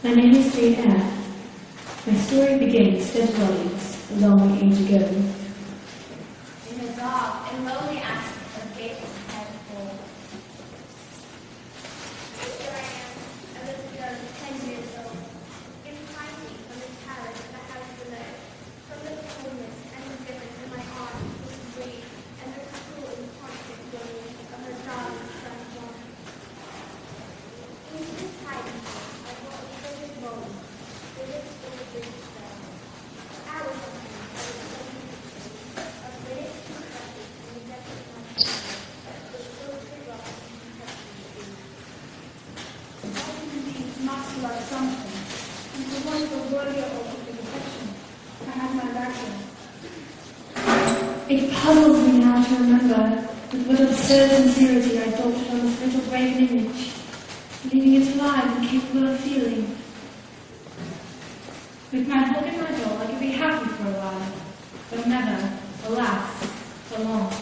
My name is Eyre. My story begins 30 volumes, a long age ago. In the dark and lonely aspect of Gates head fall. Here I am, a little girl of 10 years old, giving kindly from the terrace of the house below, from the coolness and indifference in my arms was breathe, and the cool and constant longing of her darling son John. Into this hiding place I brought a treasured moment, with its full British spell. Hours on end I was studying of British confessions in the depths of my soul, which filtered rocks and confessions. All human beings must love something, and for one of the worthier of the confession, I had my vacuum. It puzzles me now to remember with what absurd sincerity I thought on this little graven image, believing it alive and capable of feeling. With my book in my doll, I could be happy for a while, but never, alas, for long.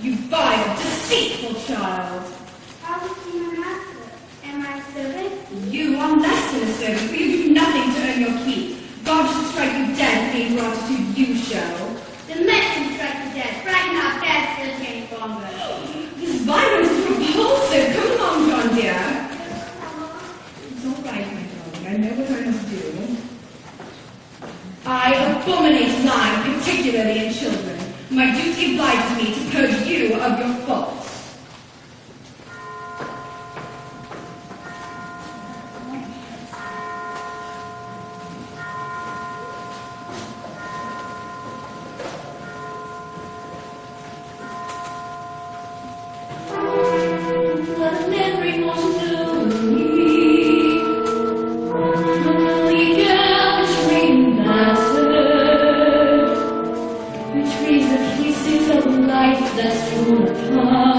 You vile, deceitful child! How is he my master? Am I a servant? You are less than a servant, for you do nothing to earn your keep. God should strike you dead for the ingratitude you show. Then let him strike you dead, for I cannot bear to live any longer. This violence is repulsive. Come along, John dear. It's all right, my darling. I know what I must do. I abominate lying, particularly in children. My duty obliges me to purge you of your faults. Let memory wash over me. Lonely girl, betraying bastard, betrays the pieces of life that's torn apart.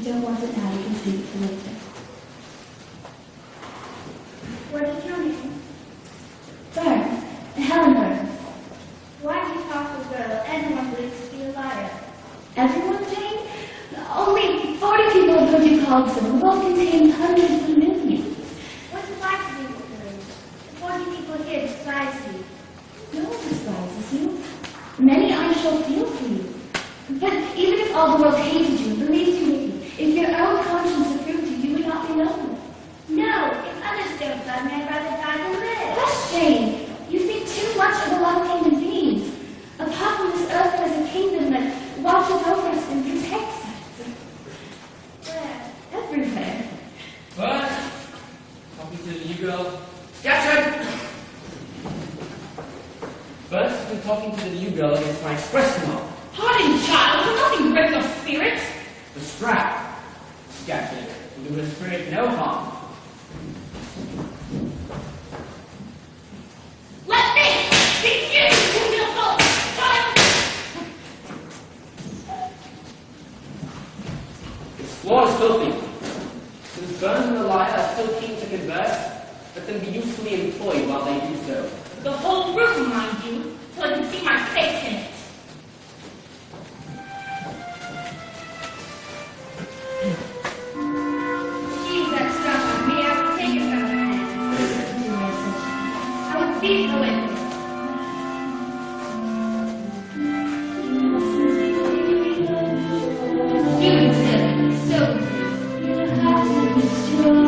you don't want it now, you can see it later. Where did you tell me? contains hundreds of millions. What's it like to be with you? The 40 people here despise you. No one despises you. Many I shall feel for you. But even if all the world hated you and believed you wicked, if your own conscience approved you, you would not be known. No, if others don't love me, I'd rather die than live. That's shame. You think too much of the love of human beings. Apart from this earth, there is a kingdom that watches over us and protects us. Where? Everywhere. What? Talking to the new girl. Gotcha! First, we're talking to the new girl against my express command. Pardon, child, for nothing break your spirit. The strap. Scattered. Will do the spirit no harm. Let this be you, beautiful child. Its floor is filthy. Since Burns and the liar are so keen to converse, let them be usefully employed while they do so. The whole room, mind you, so I can see my face in it. She's that strong on me, I would take it from her hand. I would beat her with it. You silly, so you have to be strong.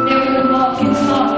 There were the walk and talk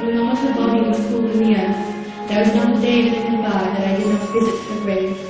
the moment her body was cooled in the earth, there was not a day that went by that I did not visit her grave.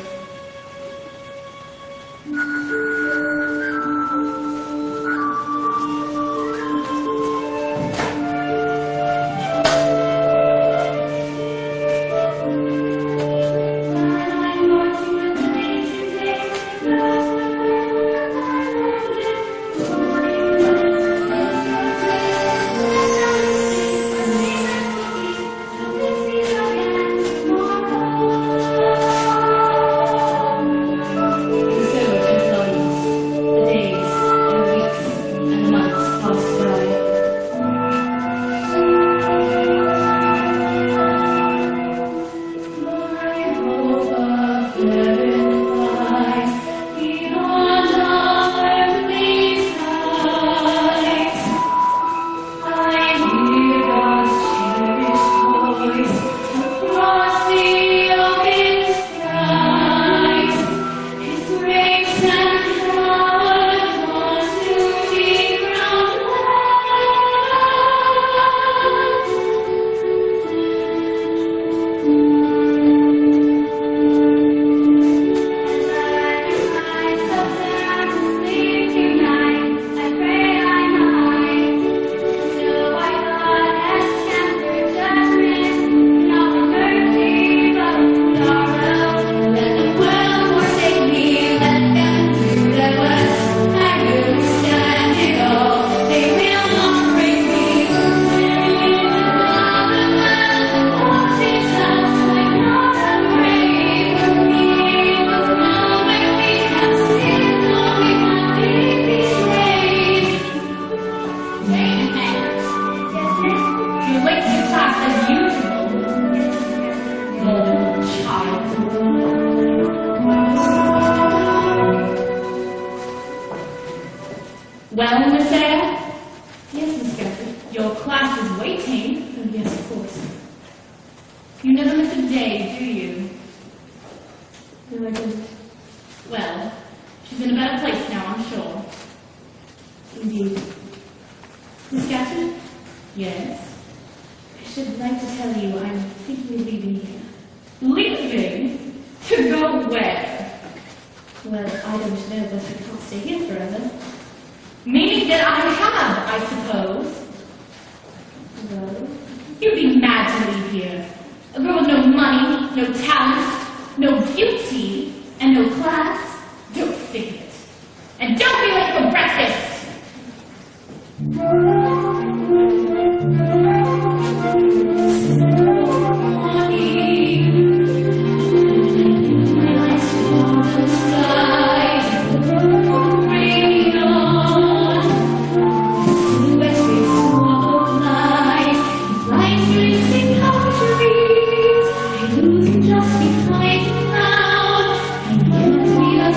Well, Miss Eyre? Yes, Miss Gertrude. Your class is waiting. Oh, yes, of course. You never miss a day, do you? No, I don't. Well, she's in a better place now, I'm sure. Indeed. Miss Gertrude? Yes? I should like to tell you I'm thinking of leaving here. Leaving? To go where? Well, I don't know, but I can't stay here forever. Meaning that I have, I suppose. Well, you'd be mad to leave here. A girl with no money, no talent, no beauty, and no class. Don't think it. And don't be late for breakfast! Just behind now, and yet we are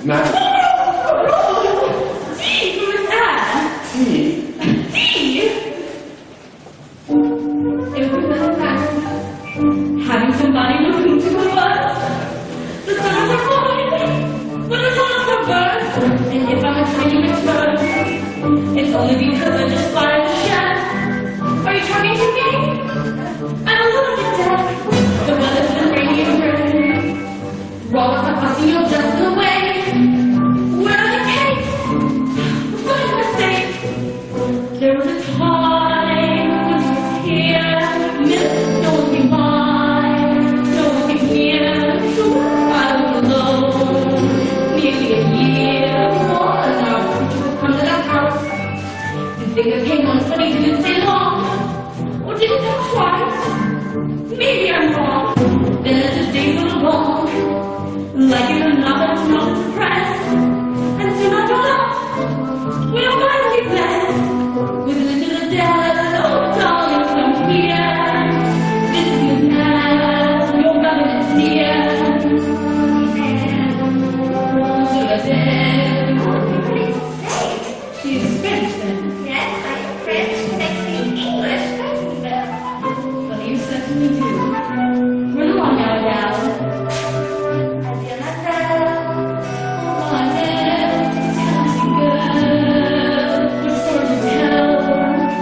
Madam. Tea for Miss Anne. Tea? Tea? It would have been nice having somebody looking to us. The stars are falling, but the clouds are burst. And if I'm a tiny return, it's only because I just fired the chef. Are you talking to me? I'm a little bit deaf. The weather's been rainy and gray. Rollers are fussing your just away. Where are the cakes? What a mistake. There was a time when she was here. Milk, no one came by. No one came near. So I was alone. Nearly a year before an hour would come to that house. The figure came once, but he didn't stay long. Or did it come twice? Maybe I'm wrong. Then as the days went along, like in a novel, it's not suppressed. And soon after that, we are finally blessed with a little Adele. Oh, darling, come here. This is Miss Anne, your mother is dear. Little Adele. What did it say? She is French then. Yes, I am French. Next to English. Thank you, Belle. Well, you certainly do. Run along now, Adele. Adieu, mademoiselle. Oh, Adele, tell me, girl, what story to tell?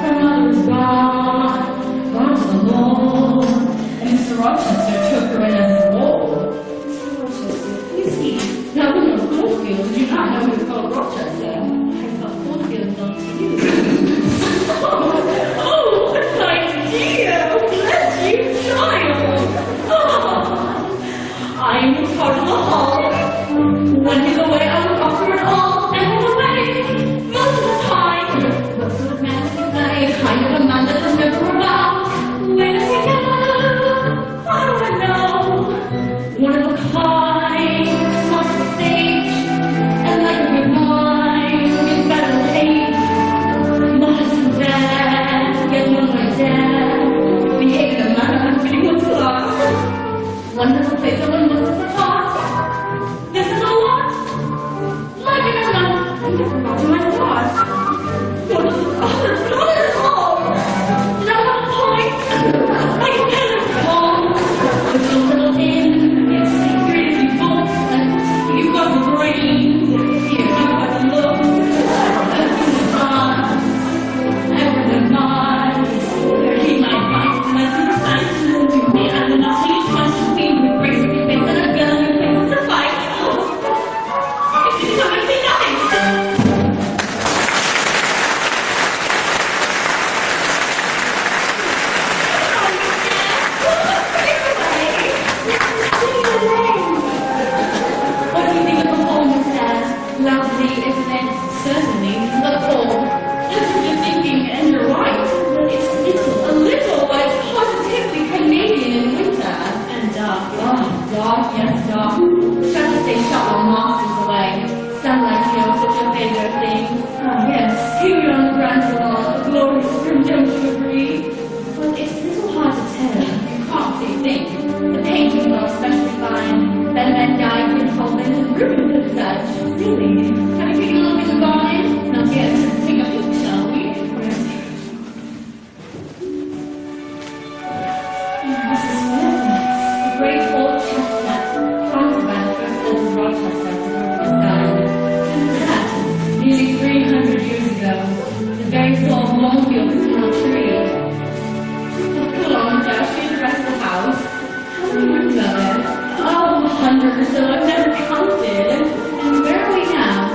Her mother was gone to the Lord, and Mr. Rochester took her in as his ward. Mr. Rochester, you see, now we know Goldfield. Did you not know he was called Rochester? I thought Goldfield belonged to you. Oh, what an idea! Bless you, child! Oh. I am in charge of the hall. When he's away, I look after it all, and he's away most of the time. What sort of man is he? A kind of a man that is never around. Where does he go? How do I know? One of a kind, smart as a sage, and like a good mind, is better than age. Modest and bad, yet one my dad. Behaving a manner unfitting one's class. One doesn't play someone must have forgot. This is a lot. Like it or not, I never got to my thoughts. What is it? Oh, there's not at all. Did I have a point? I can never recall. But you'll settle in, it's secret if you both. You've got the brains, you've got the looks. Never mind. He might find my sympathize to listen to me. I will not change much to be with grace and face and a gun and face to fight. If you come and be nice. What do you think of the poem, Miss Anne? Lovely, isn't it? Certainly, the poem. That's what you're thinking, and you're right. It's a little, but it's positively Canadian in winter. And dark. Oh, dark, yes, dark. Shall I say shut while master's away? Sunlight here was such a favorite thing. Ah, yes, here we are on the grand salon, a glorious room, don't you agree? Well, it's a little hard to tell. You can't see a thing. The paintings are especially fine. Ben Van Dyke, Beethoven, and Rubens and such. Really? Have you taken a look at the garden? Not yet. Take a look, shall we? This is lovely. The great old chestnut, planted by the first Earl of Rochester to side. And that, nearly 300 years ago, the very soul of Longfield is in our tree. Come along, Josh, here's the rest of the house. How many rooms are there? Oh, 100 or so. I've never counted. And where are we now?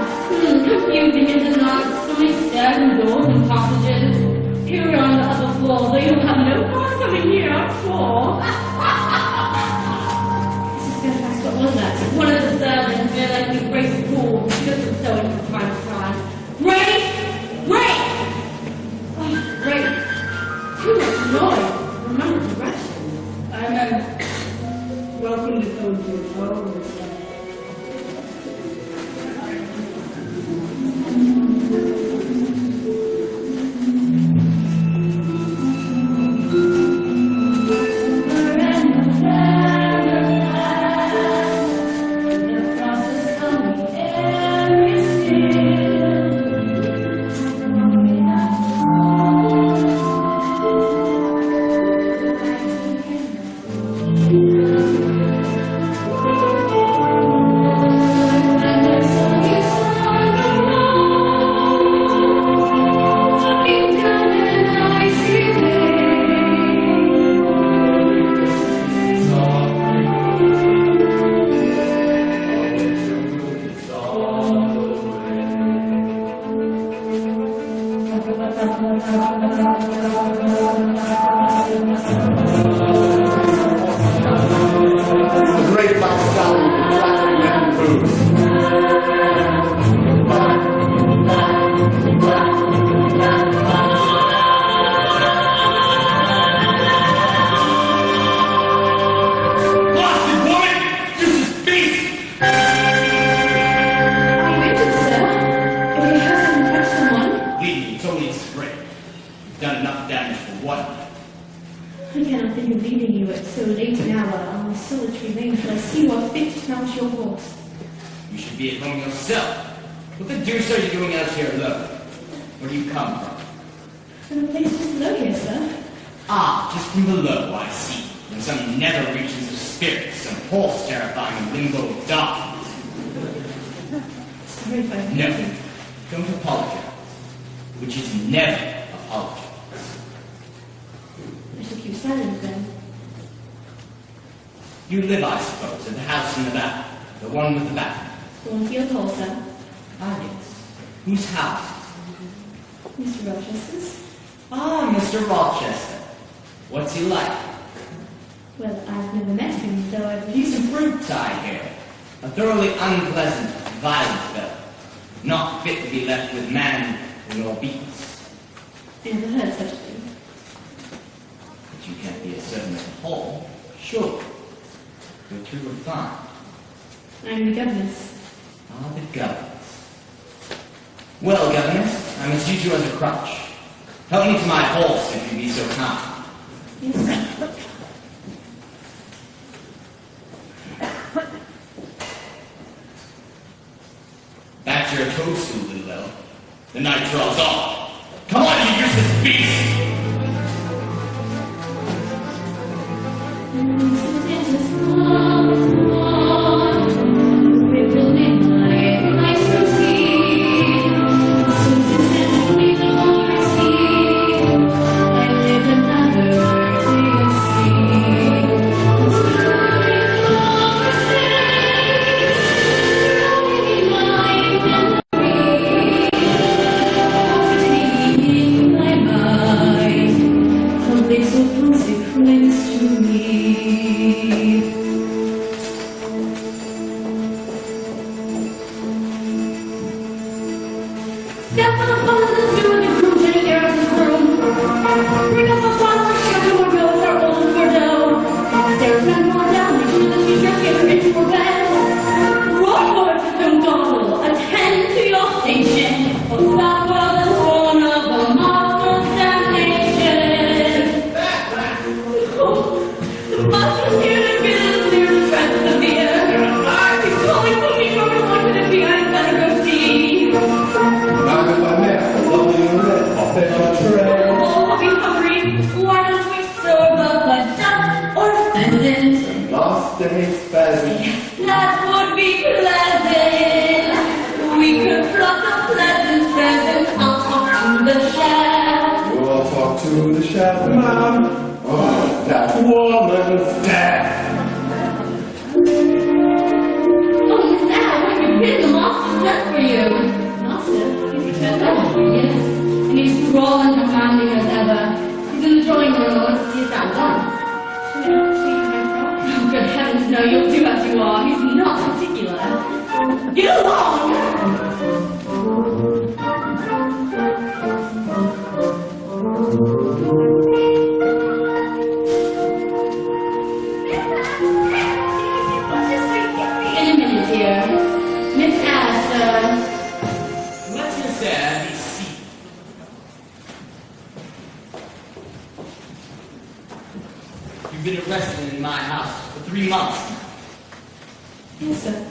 leaving you at so late an hour on this solitary lane till I see what fit to mount your horse. You should be at home yourself. What the deuce are you doing out here alone? Where do you come from? From a place just below here, sir. Ah, just from below, I see. In some nether regions of spirit, some horse-terrifying limbo of darkness. Sorry if I No, hurt you. don't apologize. Which is never apologize. I shall keep silent then. You live, I suppose, at the house in the back. The one with the back. Thornfield Hall, sir. Ah, yes. Whose house? Mr. Rochester's. Ah, Mr. Rochester. What's he like? Well, I've never met him, though I've... He's a brute, I hear. A thoroughly unpleasant, violent fellow. Not fit to be left with man or beasts. I never heard such a thing. But you can't be a servant at the hall, sure. You're too refined. I'm the governess. Ah, the governess. Well, governess, I must use you as a crutch. Help me to my horse, if you be so kind. Yes, sir. Back to your toadstool, little elf. The night draws on. Come on, you useless beast! You've been arrested in my house for 3 months now. Yes, sir.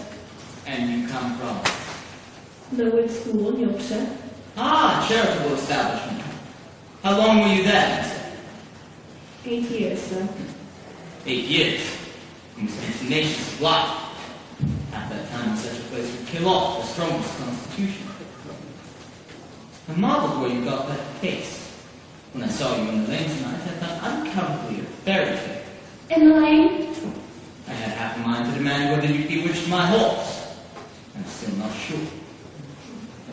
And you come from? Lowood School in Yorkshire. Ah, a charitable establishment. How long were you there, miss? 8 years, sir. 8 years. You must be tenacious of life. At that time, such a place would kill off the strongest constitution. I marveled where you got that face. When I saw you in the lane tonight, I thought unaccountably of fairy tale. In the lane? I had half a mind to demand whether you bewitched my horse. I'm still not sure.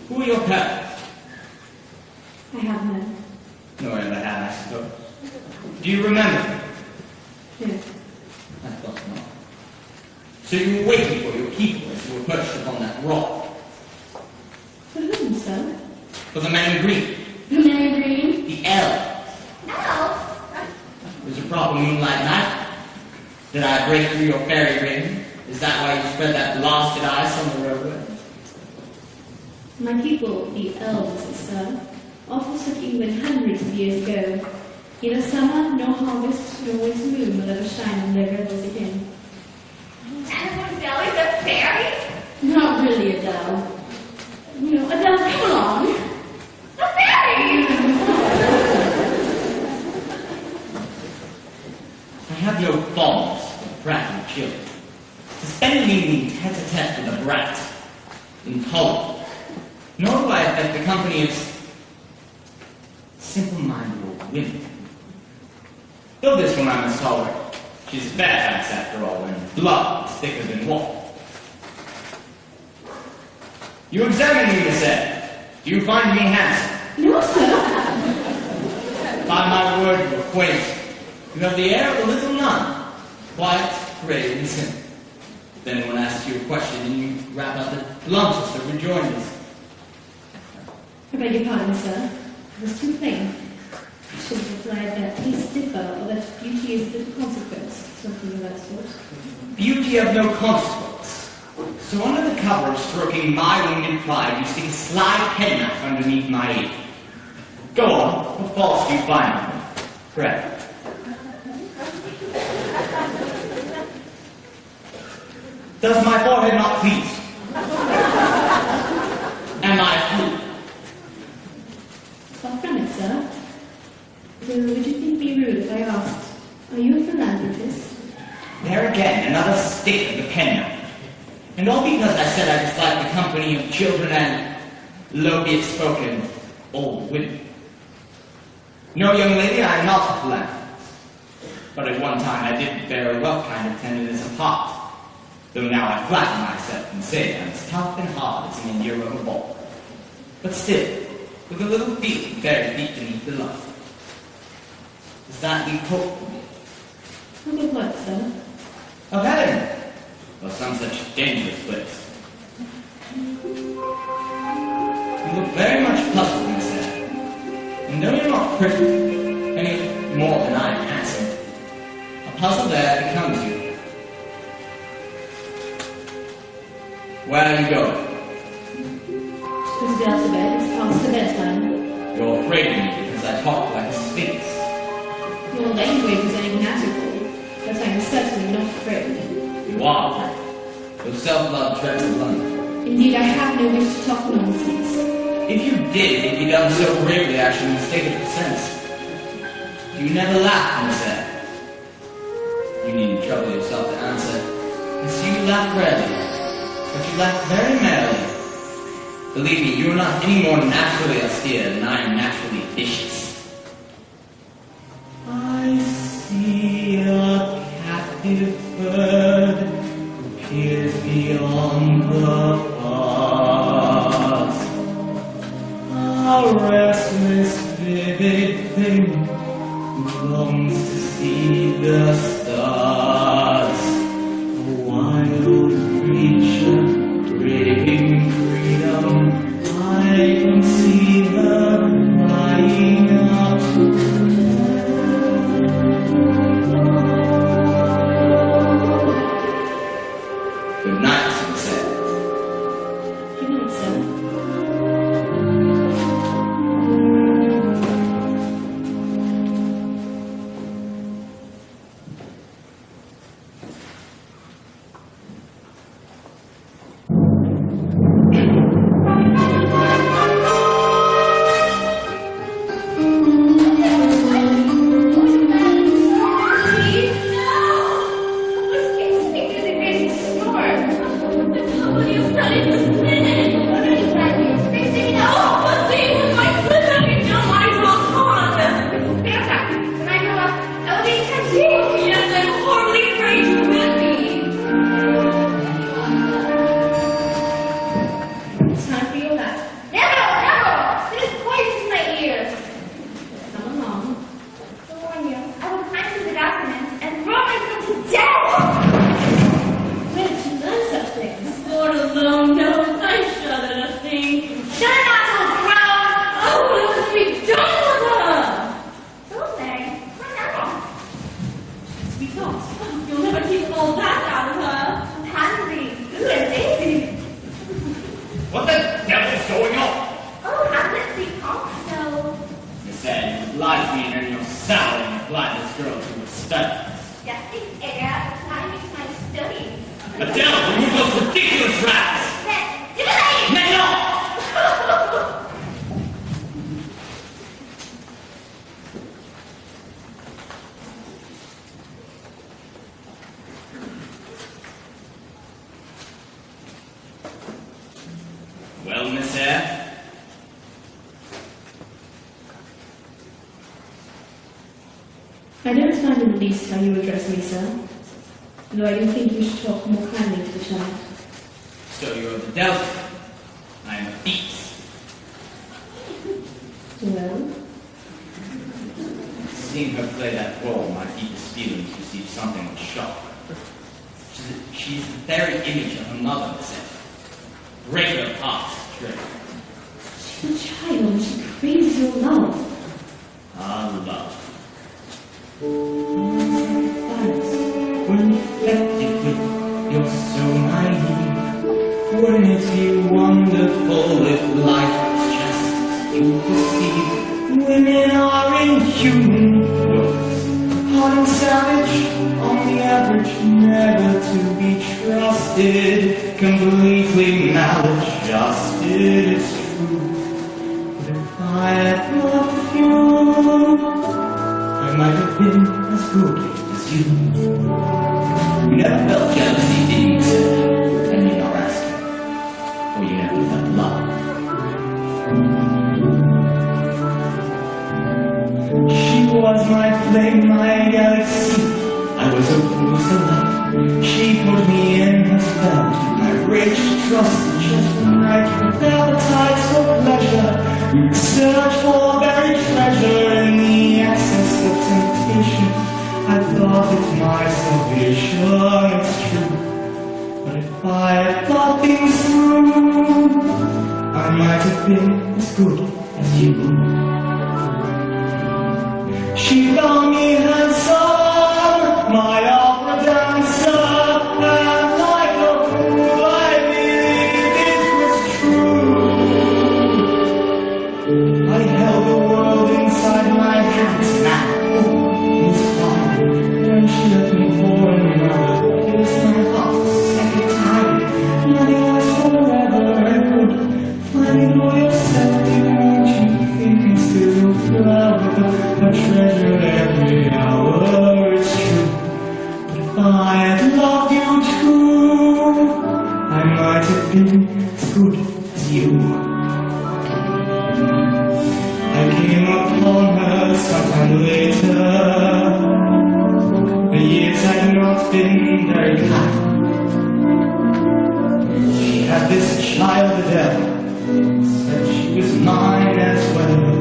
Who are your parents? I have none. Nor ever had, I suppose. Do you remember them? No. I thought not. So you were waiting for your people as you were perched upon that rock. For whom, sir? For the man in green. The man in green? The elf. Elf? It was a proper moonlight night. Did I break through your fairy ring? Is that why you spread that blasted ice on the roadway? My people, the elves, sir, often took England hundreds of years ago. In the summer, no harvest, no winter moon will ever shine on their rivers again. And Adele is a fairy? Not really, Adele. You know, Adele, come along. A fairy! I have no fondness for bratty children. Suspending me tete-a-tete with a brat, intolerant, nor do I affect the company of simple-minded old women. Though this one I must tolerate. She's Fairfax after all, and blood is thicker than wool. You examine me, Miss Eyre. Do you find me handsome? No, sir. By my word, you are quaint. You have the air of a little nun, quiet, grave, and simple. If anyone asks you a question, and you wrap up the bluntest of rejoinders. I beg your pardon, sir. It was too plain. I should have replied that tastes differ, or that beauty is of little consequence, something of that sort. Beauty of no consequence. So under the cover of stroking my wounded pride, you stick a sly penknife underneath my ear. Go on, what faults do you find in me? Pray. Does my forehead not please? Am I a fool? Far from it, sir. So would you think me rude if I asked, are you a philanthropist? There again, another stick of the penknife. And all because I said I disliked the company of children and low-spoken old women. No, young lady, I am not a philanthropist. But at one time I did very well kind of tenderness of heart. Though now I flatter myself and say I'm as tough and hard as an India rubber ball. But still, with a little feeling very deep beneath the lump. Does that leave hope for me? Look at what, sir? Of heaven, or some such dangerous place. You look very much puzzled, Miss Eyre. And though you're not pretty, any more than I am handsome, a puzzle there becomes you. Where are you going? Just go to bed. It's past the bedtime. You're afraid of me because I talk like a sphinx. Your language is enigmatical, but I am certainly not afraid. You are. Your self-love treads the line. Indeed, I have no wish to talk nonsense. If you did, it'd be done so bravely I should mistake it for sense. You never laugh, Miss Eyre. You needn't trouble yourself to answer. Yes, you laugh rarely, but you laugh very merrily. Believe me, you are not any more naturally austere than I am naturally vicious. I see a captive bird who peers beyond the past. A restless, vivid thing who longs to see the stars. A wild creature craving freedom. I can see her flying up to Good night, Miss Eyre. Good night, sir. What the devil's going on? Oh, have let's see also. Miss Eyre, you lied to me and you're sour I don't find in the least how you address me, sir. Though I do think you should talk more kindly to the child. So you're the devil. I am a beast. Well, Seeing her play that role, my deepest feelings received something of a shock. She's the very image of her mother, Miss Eyre. Break her heart, Trey. she's a child and she craves your love. Ah, love. Violence. Reflectively, you're so naive. Wouldn't it be wonderful if life was just as you perceive? Women are inhuman, hard and savage, on the average, never to be trusted, completely maladjusted, it's true. But if I had loved you, I might have been as good as you. You never felt jealousy, did you, sir? Then you're not asking. Or you never felt love. She was my flame, my galaxy. I was a fool to love. She put me in her spell. I raged, trusted just the night with appetites for pleasure. We would search for buried treasure in the excess of temptation. I thought it my salvation, it's true. But if I had thought things through, I might have been as good as you. She found me handsome, my opera dancer, and like a fool I believed it was true. I held the world inside my hands, now was fine. When she let me fall in love, it was my heart the second time. Nothing was forever and good. Finding all yourself didn't you think it's still a flower. I treasure every hour, it's true. But if I had loved you too, I might have been as good as you. I came upon her sometime later. The years had not been very kind. She had this child, the devil, said she was mine as well.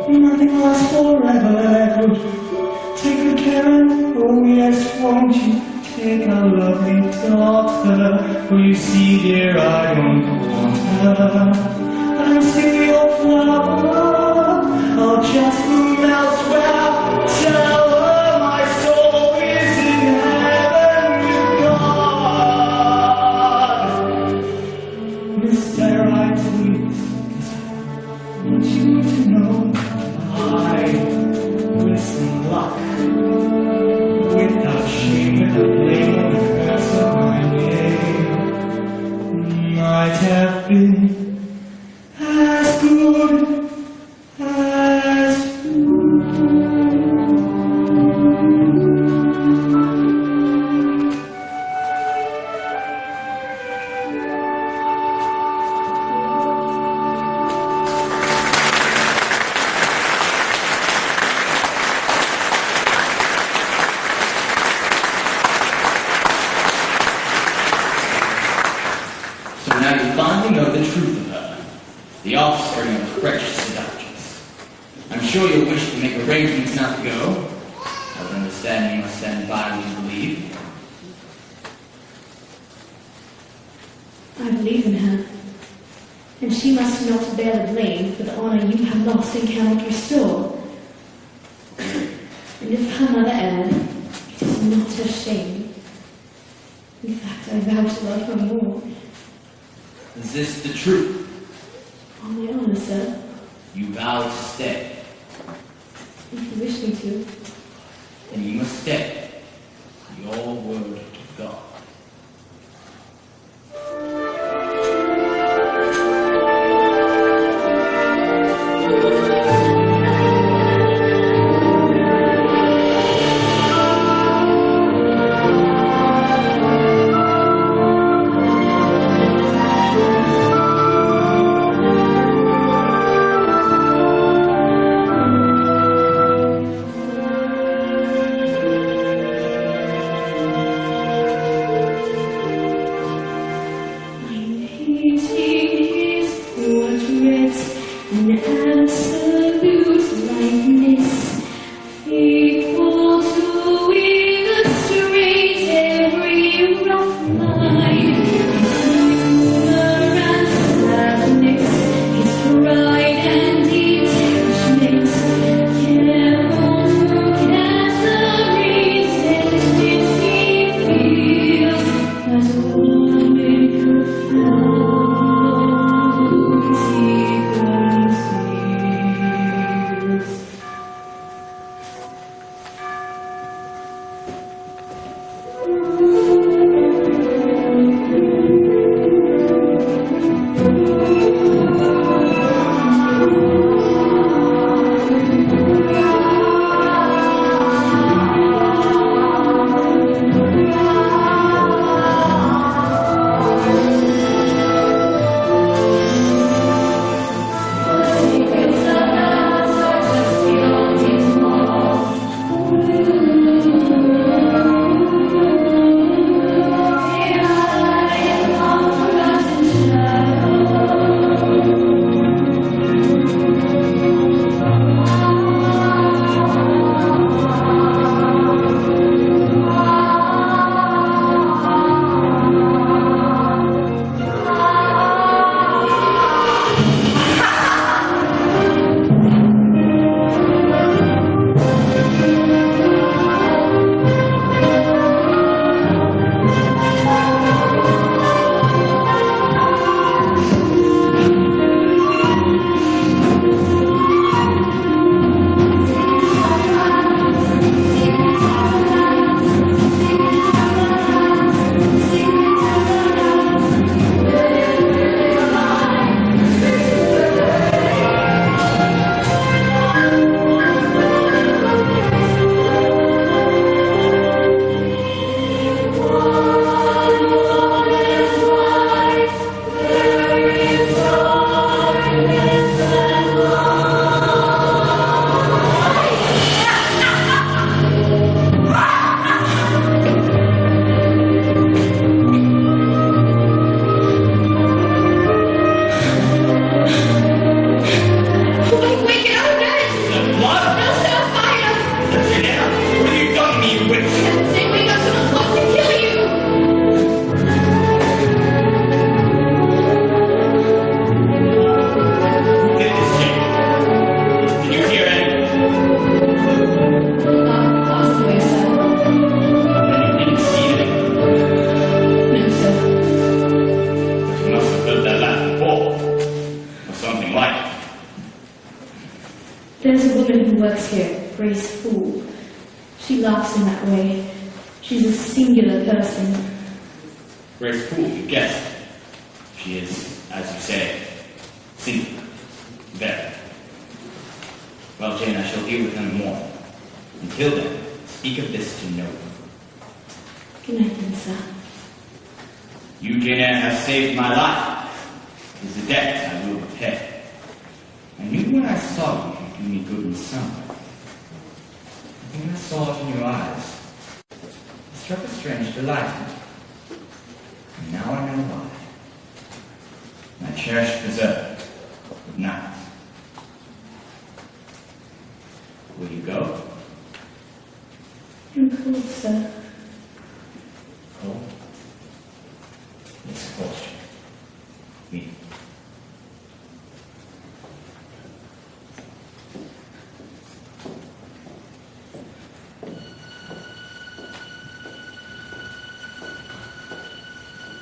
Nothing lasts forever, Edward. Take good care and, oh yes, won't you take our lovely daughter? For you see, dear, I don't want her. I'm still your flower. I'll just bloom elsewhere. Tell her my soul is in heaven with God. Miss Eyre, I please, 'cause I want you to know I, with some luck, without shame, without blame, or the curse of my name, might have been as good as you. So now you finally know the truth of her, the offspring of the precious seductress. I'm sure you'll wish to make arrangements not to go. I would understand you must stand by what you believe. I believe in her, and she must not bear the blame for the honor you have lost and cannot restore. And if her mother erred, it is not her shame. In fact, I vow to love her more. Is this the truth? On my honor, sir, You vow to stay. if you wish me to. Then you must stay. Your word to God. painting his portrait in absolute likeness, faithful to illustrate every rough line. His pride and detachment, careful to gather resentment he feels as a woman profound he conceals. There's a woman who works here, Grace Fool. She laughs in that way. She's a singular person. Grace Poole, you guessed. She is, as you say, singular. Very. Well, Jane, I shall deal with her in the morning. Until then, speak of this to no one. Good night, then, sir. You, Jane Eyre, have saved my life. It is a debt I will repay. I knew when I saw you, you'd do me good in some way. I think I saw it in your eyes. It struck a strange delight in me. And now I know why. My cherished preserve. Good night. Will you go? I'm cold, sir. Cold? Yes, of course. Me.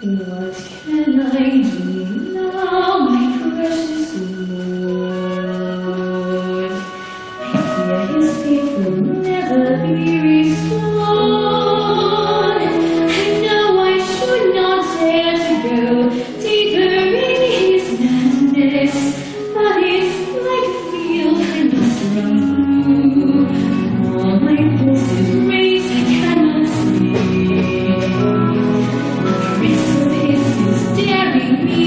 What can I do now, my precious Lord? I fear his faith will never be restored. I know I should not dare to go deeper in his madness, but it's like a field I must run through. All my pulses race I cannot see. Daring me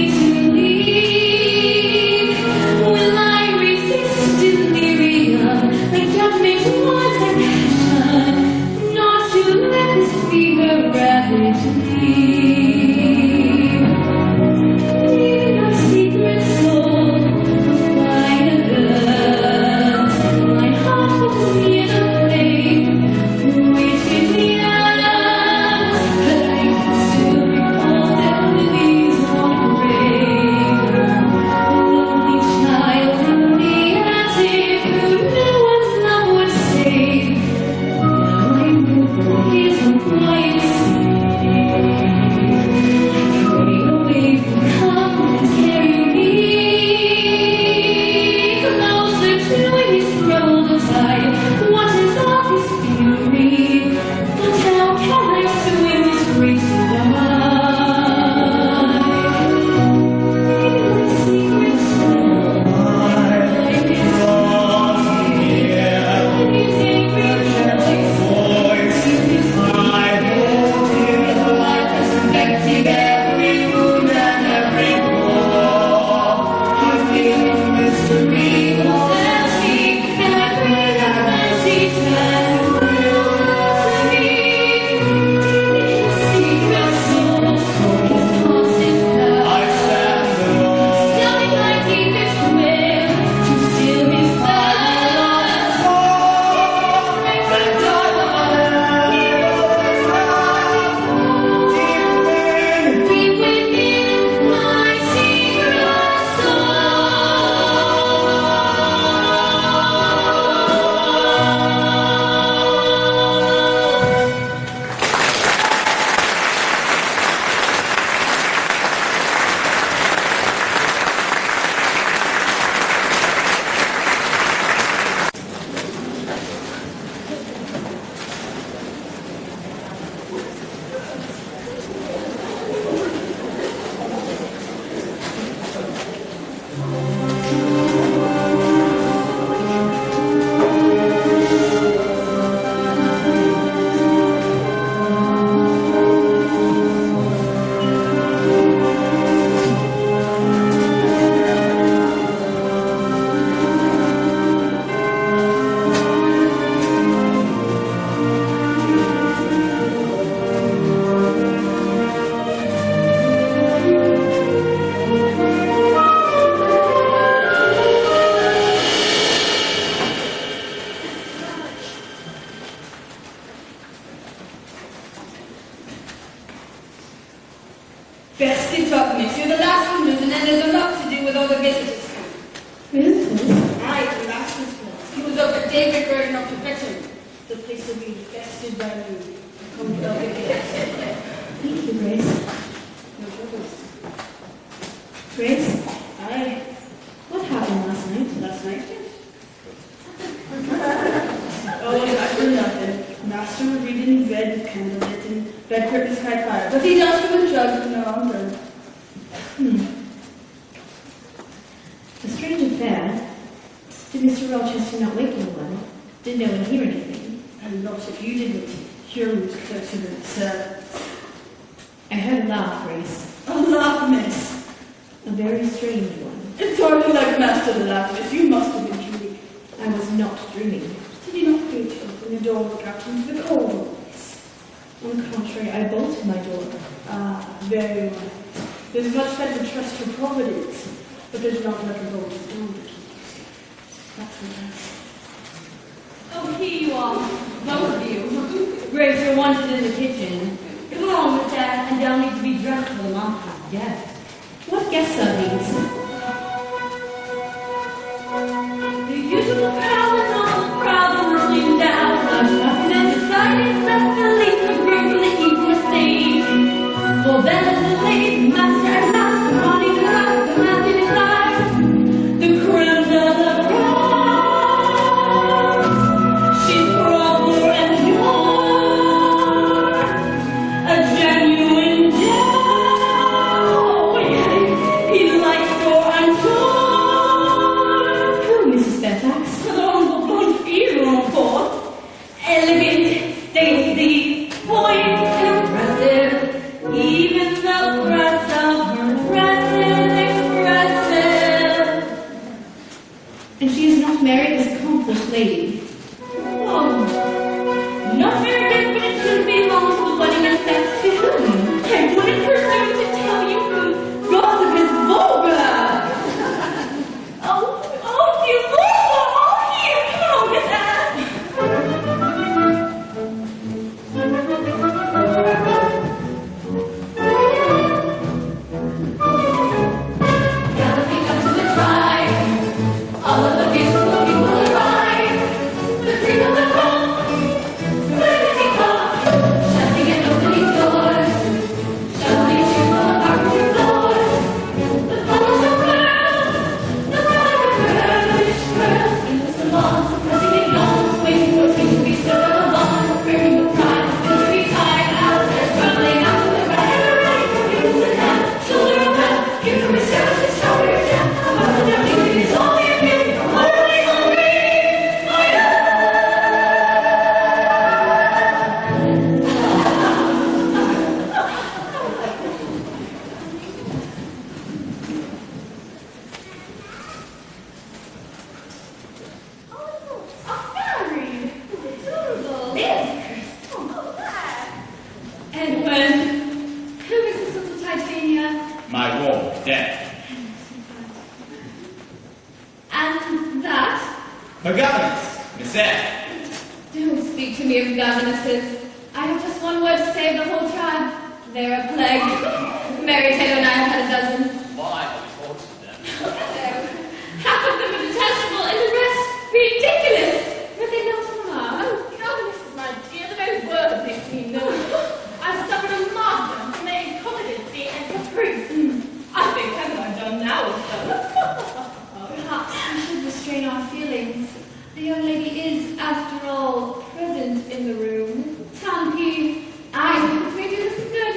Grace? Aye. What happened last night? Last night? Oh, actually nothing. Master was reading in bed with candlelit and bed curtains high fire. But he dealt with a jug no longer. A strange affair. Did Mr. Rochester not wake anyone? Did no one hear anything? And not if you didn't. Here was closer than sir. I heard a laugh, Grace. A laugh, miss. A very strange one. It's hardly like master to laugh, miss. You must have been dreaming. I was not dreaming. Did you not fear to open the door and look out into the cold, miss? On the contrary, I bolted my door. Ah, very well. There's much better to trust your providence, but there's not like a bolt of down to keep you safe. That's what I say. Oh, here you are, both of you. Grace, you're wanted in the kitchen. Come on, Miss Dad, and they'll need to be dressed for the month. Yes. What guests are these? The usual crowd and all the crowd whirling down. I'm nothing as exciting as the lead group from the equal stage. For then the lady, master and master, money the rock, the man in his eyes. The creme de la crowd. She's proper and pure. A genuine gem. He likes your untouched. Who, Mrs. Fairfax? Oh, bonjour, of course. Elegant, stately, poised, and impressive. Even the breadth of her dress is expressive. And she is not married this accomplished lady. Oh, not very good, but it shouldn't be long till the wedding is set to whom? I wouldn't presume to tell you who. Gossip is vulgar. Oh, you vulgar! Oh, here, come on, Miss Anne. Galloping up to the drive, all of the beautiful people arrive. The cream of the crop, flimsy clock, shutting and opening doors, shuffling shoes on the carpeted floors. The polished girls, the girlish girls in the salons, suppressing their yawns, waiting for tea to be served on the lawn, burning with pride, and to be tired out there, struggling out to the right, ready for news and hand, shoulder of hand, here from his service, his strawberry jam, about the everything is all the appeal, holy, holy, Oh, a fairy! Adorable! Yes! Oh, there! Edwin, who is this little Titania? My ward, death. And that? Her governess, Miss Eyre. Don't speak to me of governesses. I have just one word to save the whole tribe. They're a plague. Mary Taylor and I have had a dozen. Why have we tortured them? Half of them are detestable and the rest ridiculous. But they not harm. Oh, governesses, my dear, the very word makes me nervous. I've suffered a martyrdom from their incompetency and caprice. I think what I've done now is done. Perhaps we should restrain our feelings. The young lady is, after all, present in the room. Tanpi, I think it may do us good.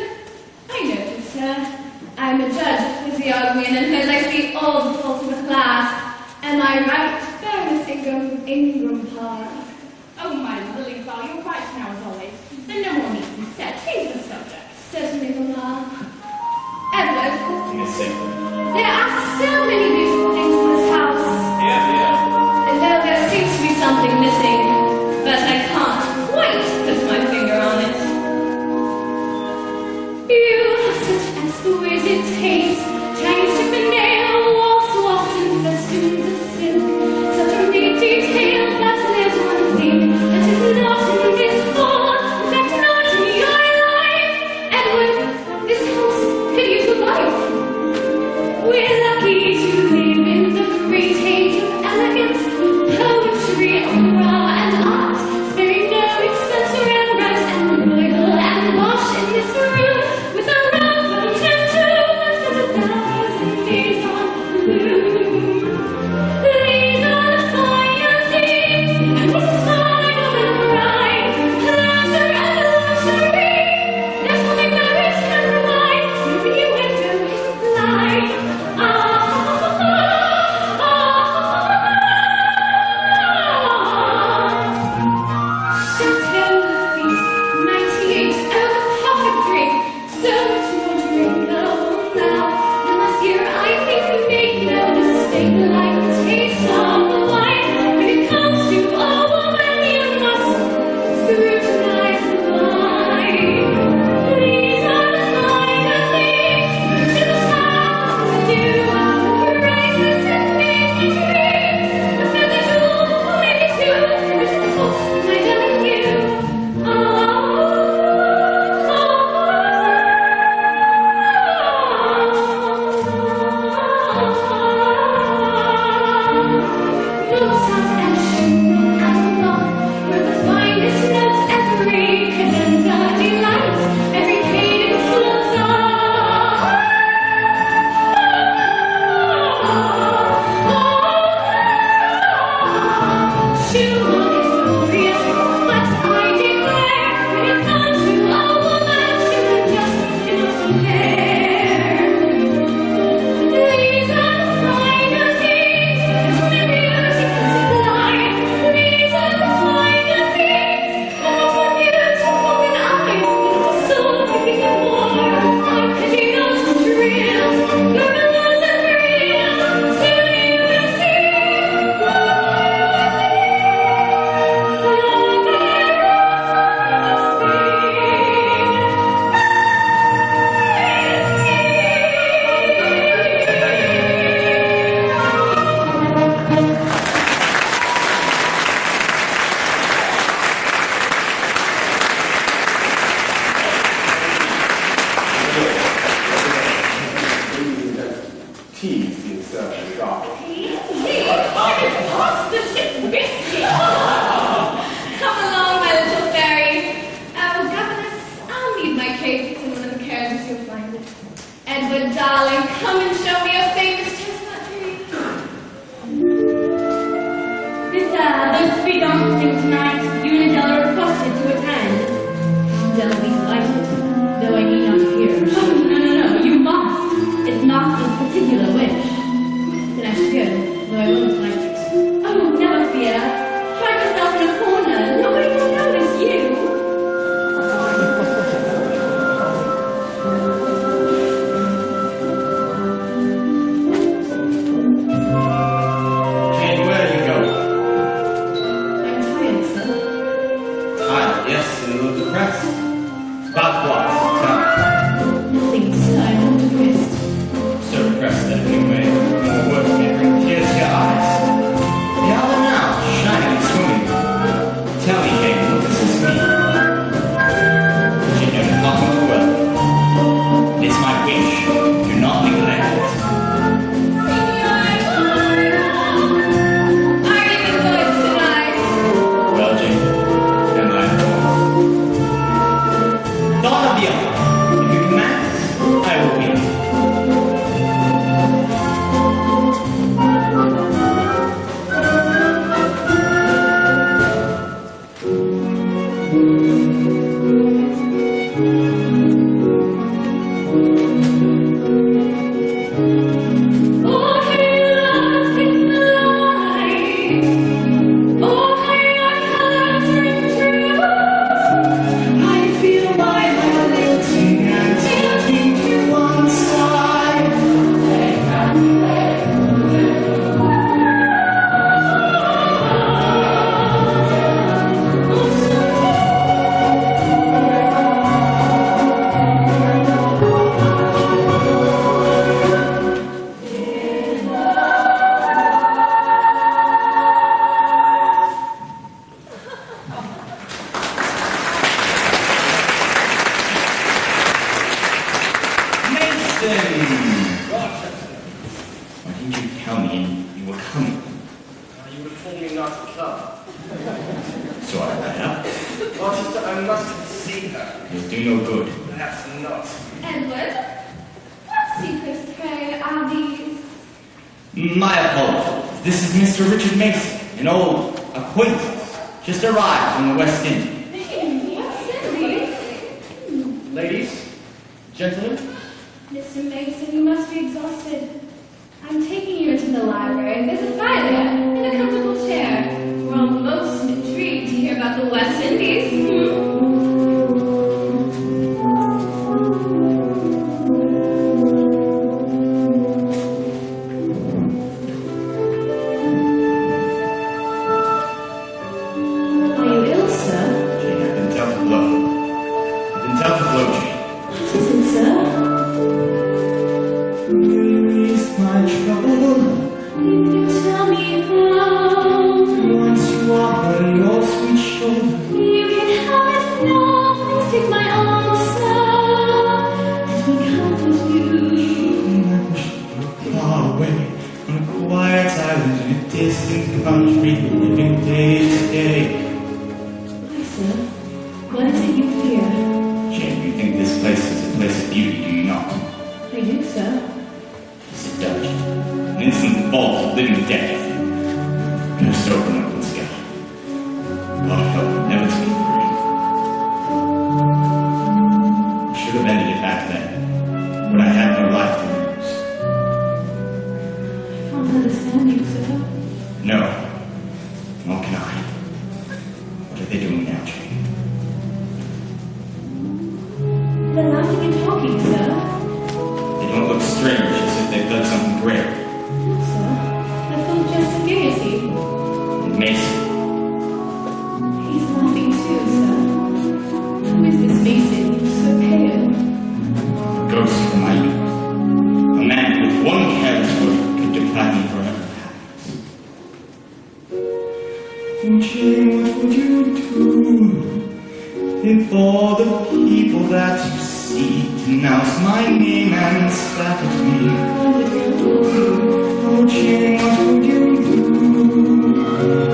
I noticed her. I'm a judge of physiognomy, and in hers I see all the faults of the class. Am I right, Baroness Ingram Park? Oh, my lily flower, you're right now as always. Then no more needs to be said. Change the subject. Certainly, Mamma. Edward, Miss Eyre. there are so many beautiful things in this house. Yeah. And though there seems to be something missing, but I can't quite put my finger on it. You have such exquisite taste, Chinese chip and nail, walls so often festoons of silk, such a neat detail that there's one thing that is not in this world, that's not in your life. Edward, this house could use a wife. We're lucky to live in the great age of elegance, poetry, and rhyme. Tea's being served in the garden. What's the ship's biscuit? Come along, my little fairy. Governess, I'll leave my cake. It's in one of the carriages, you'll find it. Edward, darling, come and show me your famous chestnut tree. Those three dancing tonight, you and Adele are requested to attend. Adele will be delighted, though I need not appear. Oh, no, you must. It's Master's particular wish. Then I should go, though I won't like it. Oh, never fear. Hide yourself in a corner. Nobody will notice you. Jane, where are you going? I'm tired, sir. Tired, yes, and a little depressed. About what? Tell Nothing, sir. I'm not depressed. me. So depressed that if you made more work may bring tears to your eyes. The hour now, shining and swimming. Tell me, Jane, what does this mean? Jane, you're not more well. It's my wish. Do not neglect it. Well, Jane, am I informed? Dawn of the hour. If you command, I will be. Why didn't you tell me you were coming? You would have told me not to come. So I ran up. Rochester, I must see her. You'll do no good. Perhaps not. Edward, what secrets, pray, are these? My apologies. This is Mr. Richard Mason, an old acquaintance, just arrived from the West Indies. Ladies, gentlemen, Mr. Mason, you must be exhausted. I'm taking you into the library. There's a fire there, and a comfortable chair. We're all most intrigued to hear about the West Indies. Are you ill, sir? Jane, I've been dealt a blow. I've been dealt a blow, Jane. What is it, sir? Where is my trouble? You tell me how. Once you are on your sweet shoulder. You can have it now. Please take my arm, sir. Let me comfort you. I wish you were far away on a quiet island in a distant country, living day to day. Why, sir? What is it you fear? Jane, you think this place is a place of beauty, do you not? I do, sir. It's a dungeon, an instant vault of living death. Just open open sky. God help me never to be free. I should have ended it back then, but I had no life to lose. I can't understand you, sir. No, nor can I. What are they doing now, Jane? They're laughing and talking, sir. They don't look strange, as if they've done something great. No, sir. They're full of jest and gaiety. And Mason, He's laughing too, sir. Who is this Mason? He's so pale. the ghost from my youth. A man who with one careless word could deprive me forever of happiness. Oh, Jane, what would you do if all the people that you see denounced my name and spat at me. Oh, Jane, what would you do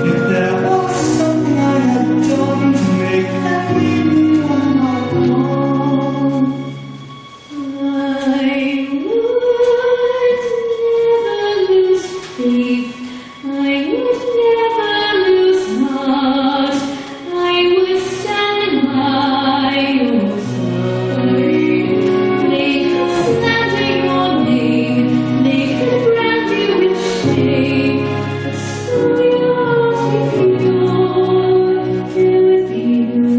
if there was something I had done to make them leave me on my own? I would never lose faith. I would never lose heart. I would stand by your side. They could slander your name. They could brand you with shame. But so yours would be gone. There would be no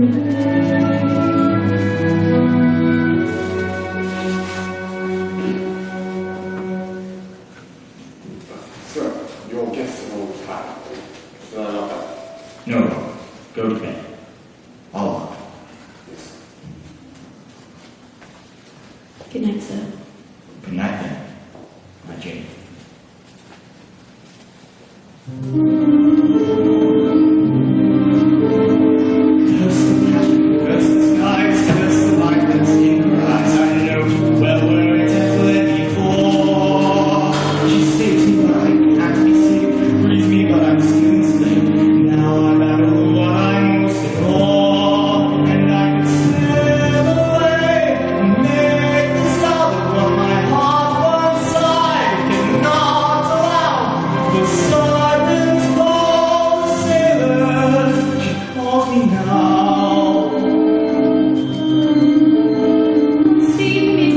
Sir, your guests are all tired. Should I not have? No, go to bed. All up. Yes. Good night, sir. Good night then, my Jane. Curse the passion, curse the skies, curse the light that's in her eyes. I know well where it has led before. She saves me, but I can't be saved. Frees me, but I'm still enslaved. Now I battle what I most adore, and I can slip away and make this love upon my heart one side. Cannot allow the sirens call the sailors. She calls me now. Save me,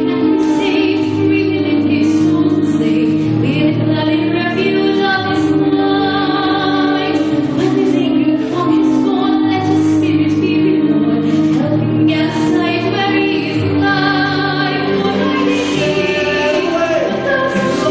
can be saved, free in his soul to save, with bloody refuge of his mind. When his anger calm his scorn, let his spirit be reborn, help him get sight where he is alive. Lord, I need without shame,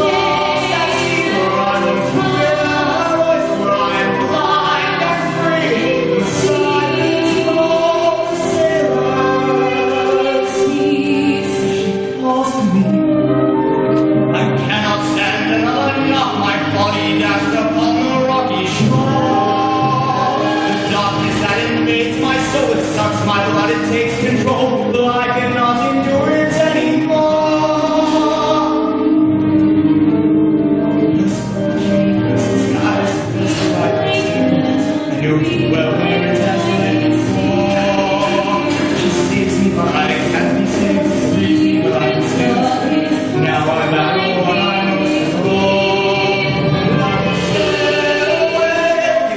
I cannot stand another knock, my body dashed upon the rocky shore. The darkness that invades my soul, it sucks my blood, it takes control, though I cannot endure it anymore. Curse the skies, curse the light, I know too well where it has led before. She saves me, but I can't be saved. Frees me, but I'm still enslaved. Now I'm out of what I most adore. And I will sail away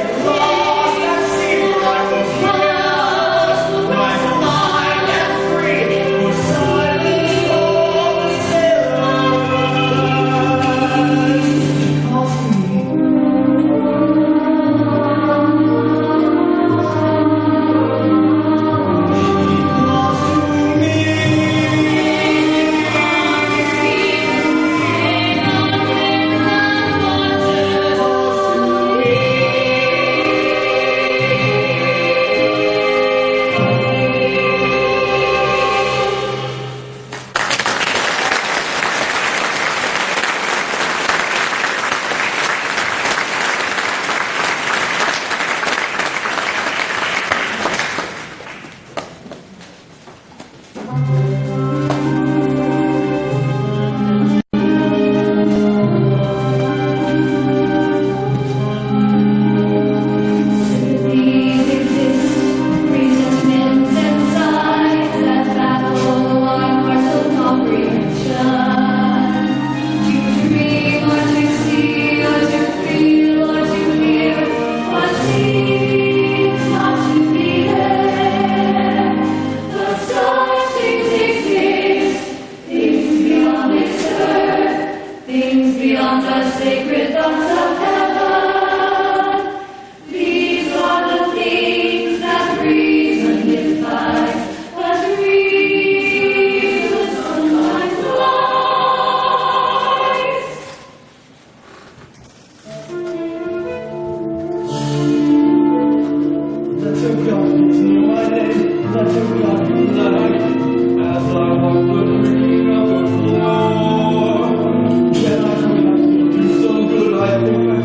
across that sea where I will cross, where I'm alive and free. For silence for the sailors. She calls to me. These exist, resentments and sighs that battle our mortal comprehension. To dream or to see or to feel or to hear what seems not to be there. But such things exist, things beyond this earth, things beyond the sacred thoughts of heaven. These are the things that reason defies, but reason sometimes lies. Let your darkness know my name. Let your darkness light as I walk the green of the floor. When I feel so good, I think I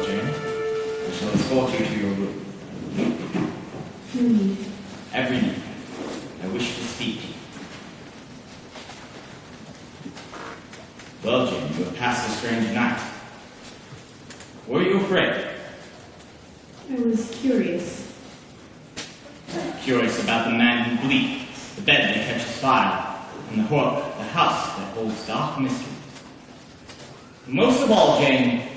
well, Jane. I shall escort you to your room. No need. Every night, I wish to speak to you. Well, Jane, you have passed a strange night. Were you afraid? I was curious. Curious about the man who bleeds, the bed that catches fire, and the house that holds dark mysteries. Most of all, Jane,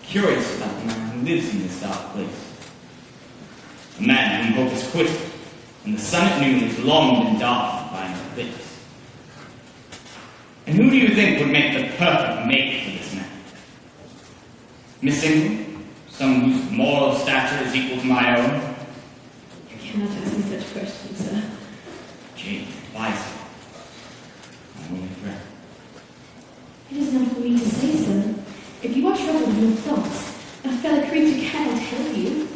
curious about the man who lives in this dark place. A man whom hope is quitted, and the sun at noon is longed and darkened by an eclipse. And who do you think would make the perfect mate for this man? Miss Ingram, someone whose moral stature is equal to my own? You cannot ask me such questions, sir. Jane, advise me. My only friend. It is not for me to say, sir. If you are troubled in your thoughts, a fellow creature cannot help you.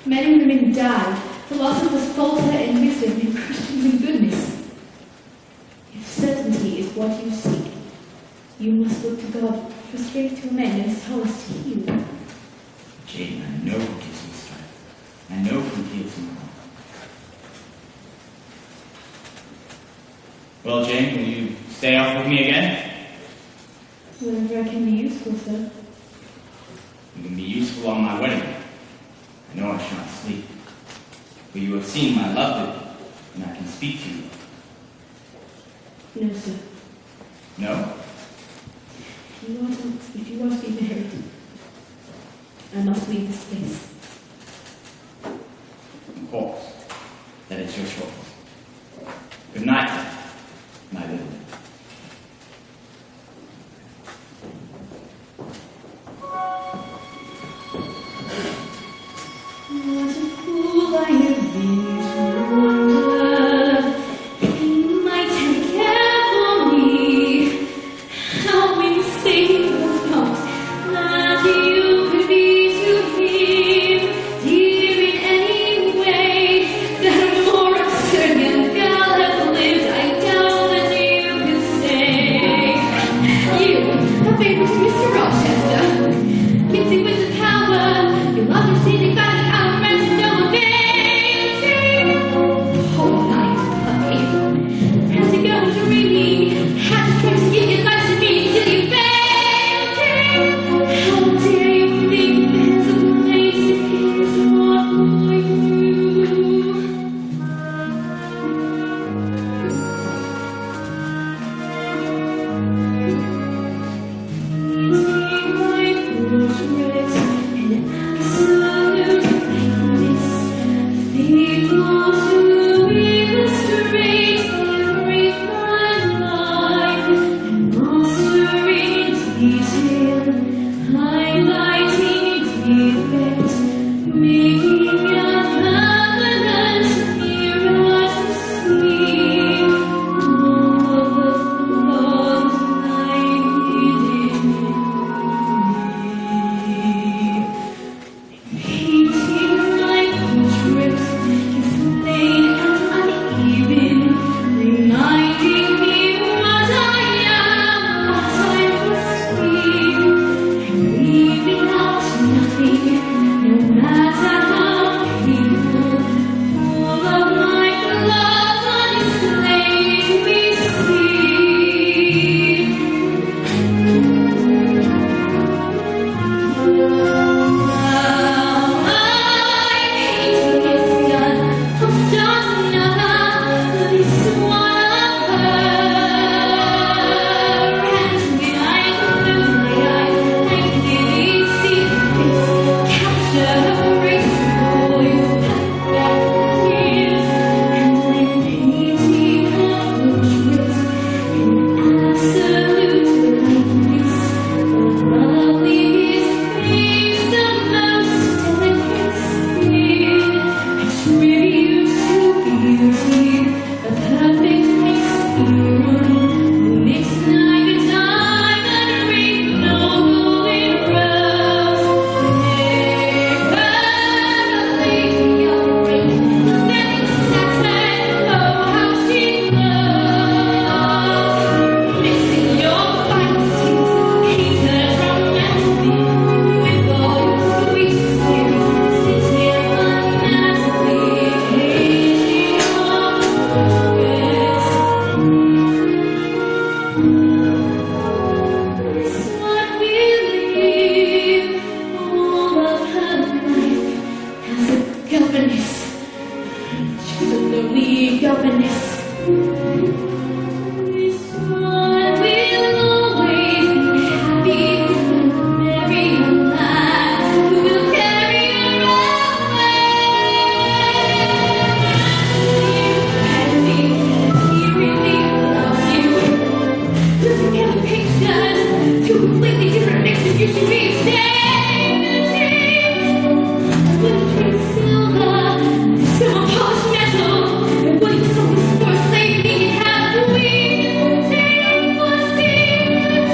Men and women die, philosophers falter in wisdom, and Christians in goodness. If certainty is what you seek, you must look to God for strength to amend and solace to heal. Jane, I know who gives me strength. I know who heals my heart. Well, Jane, will you stay off with me again? Whenever I can be useful, sir. You can be useful on my wedding day. I know I shall not sleep. For you have seen my love vivid, and I can speak to you. No, sir. No? If you want to be married, I must leave this place. Of course. That is your choice. Good night, then, my little lady. What a fool I have been to wonder if you might have cared for me. How insane the thought that you could be to me. You should be ashamed. When you drink silver, silver polished metal, and when you suffer for a slave, you have to wait. Take for secret.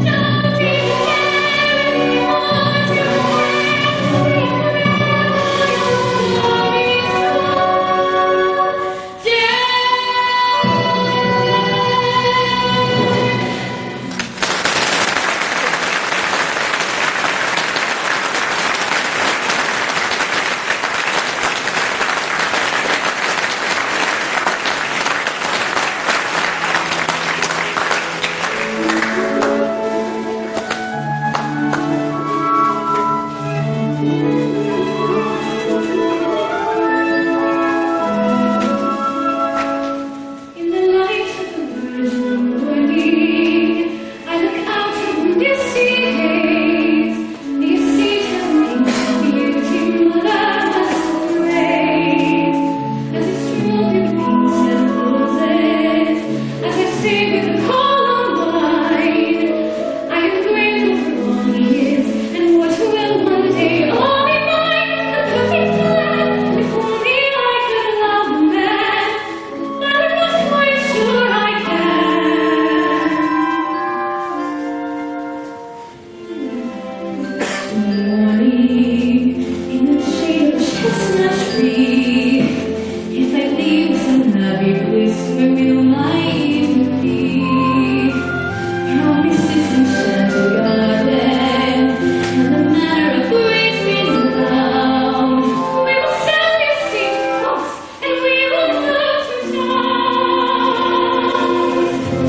Don't even care anymore to In the light of the virgin morning, I look out of the misty haze. The estate has an ancient beauty, mother must praise. As I stroll through the pinks and roses, as I stay with the Columbine, I am grateful for all he is and what will one day all be mine. A perfect plan, if only I could love the man. I'm not quite sure I can. Morning, in the shade of a chestnut tree, if I leave some happy place where real life would be, promises enchanted garden, and the manner of grace being found. We will sell your seat across, and we will move to town.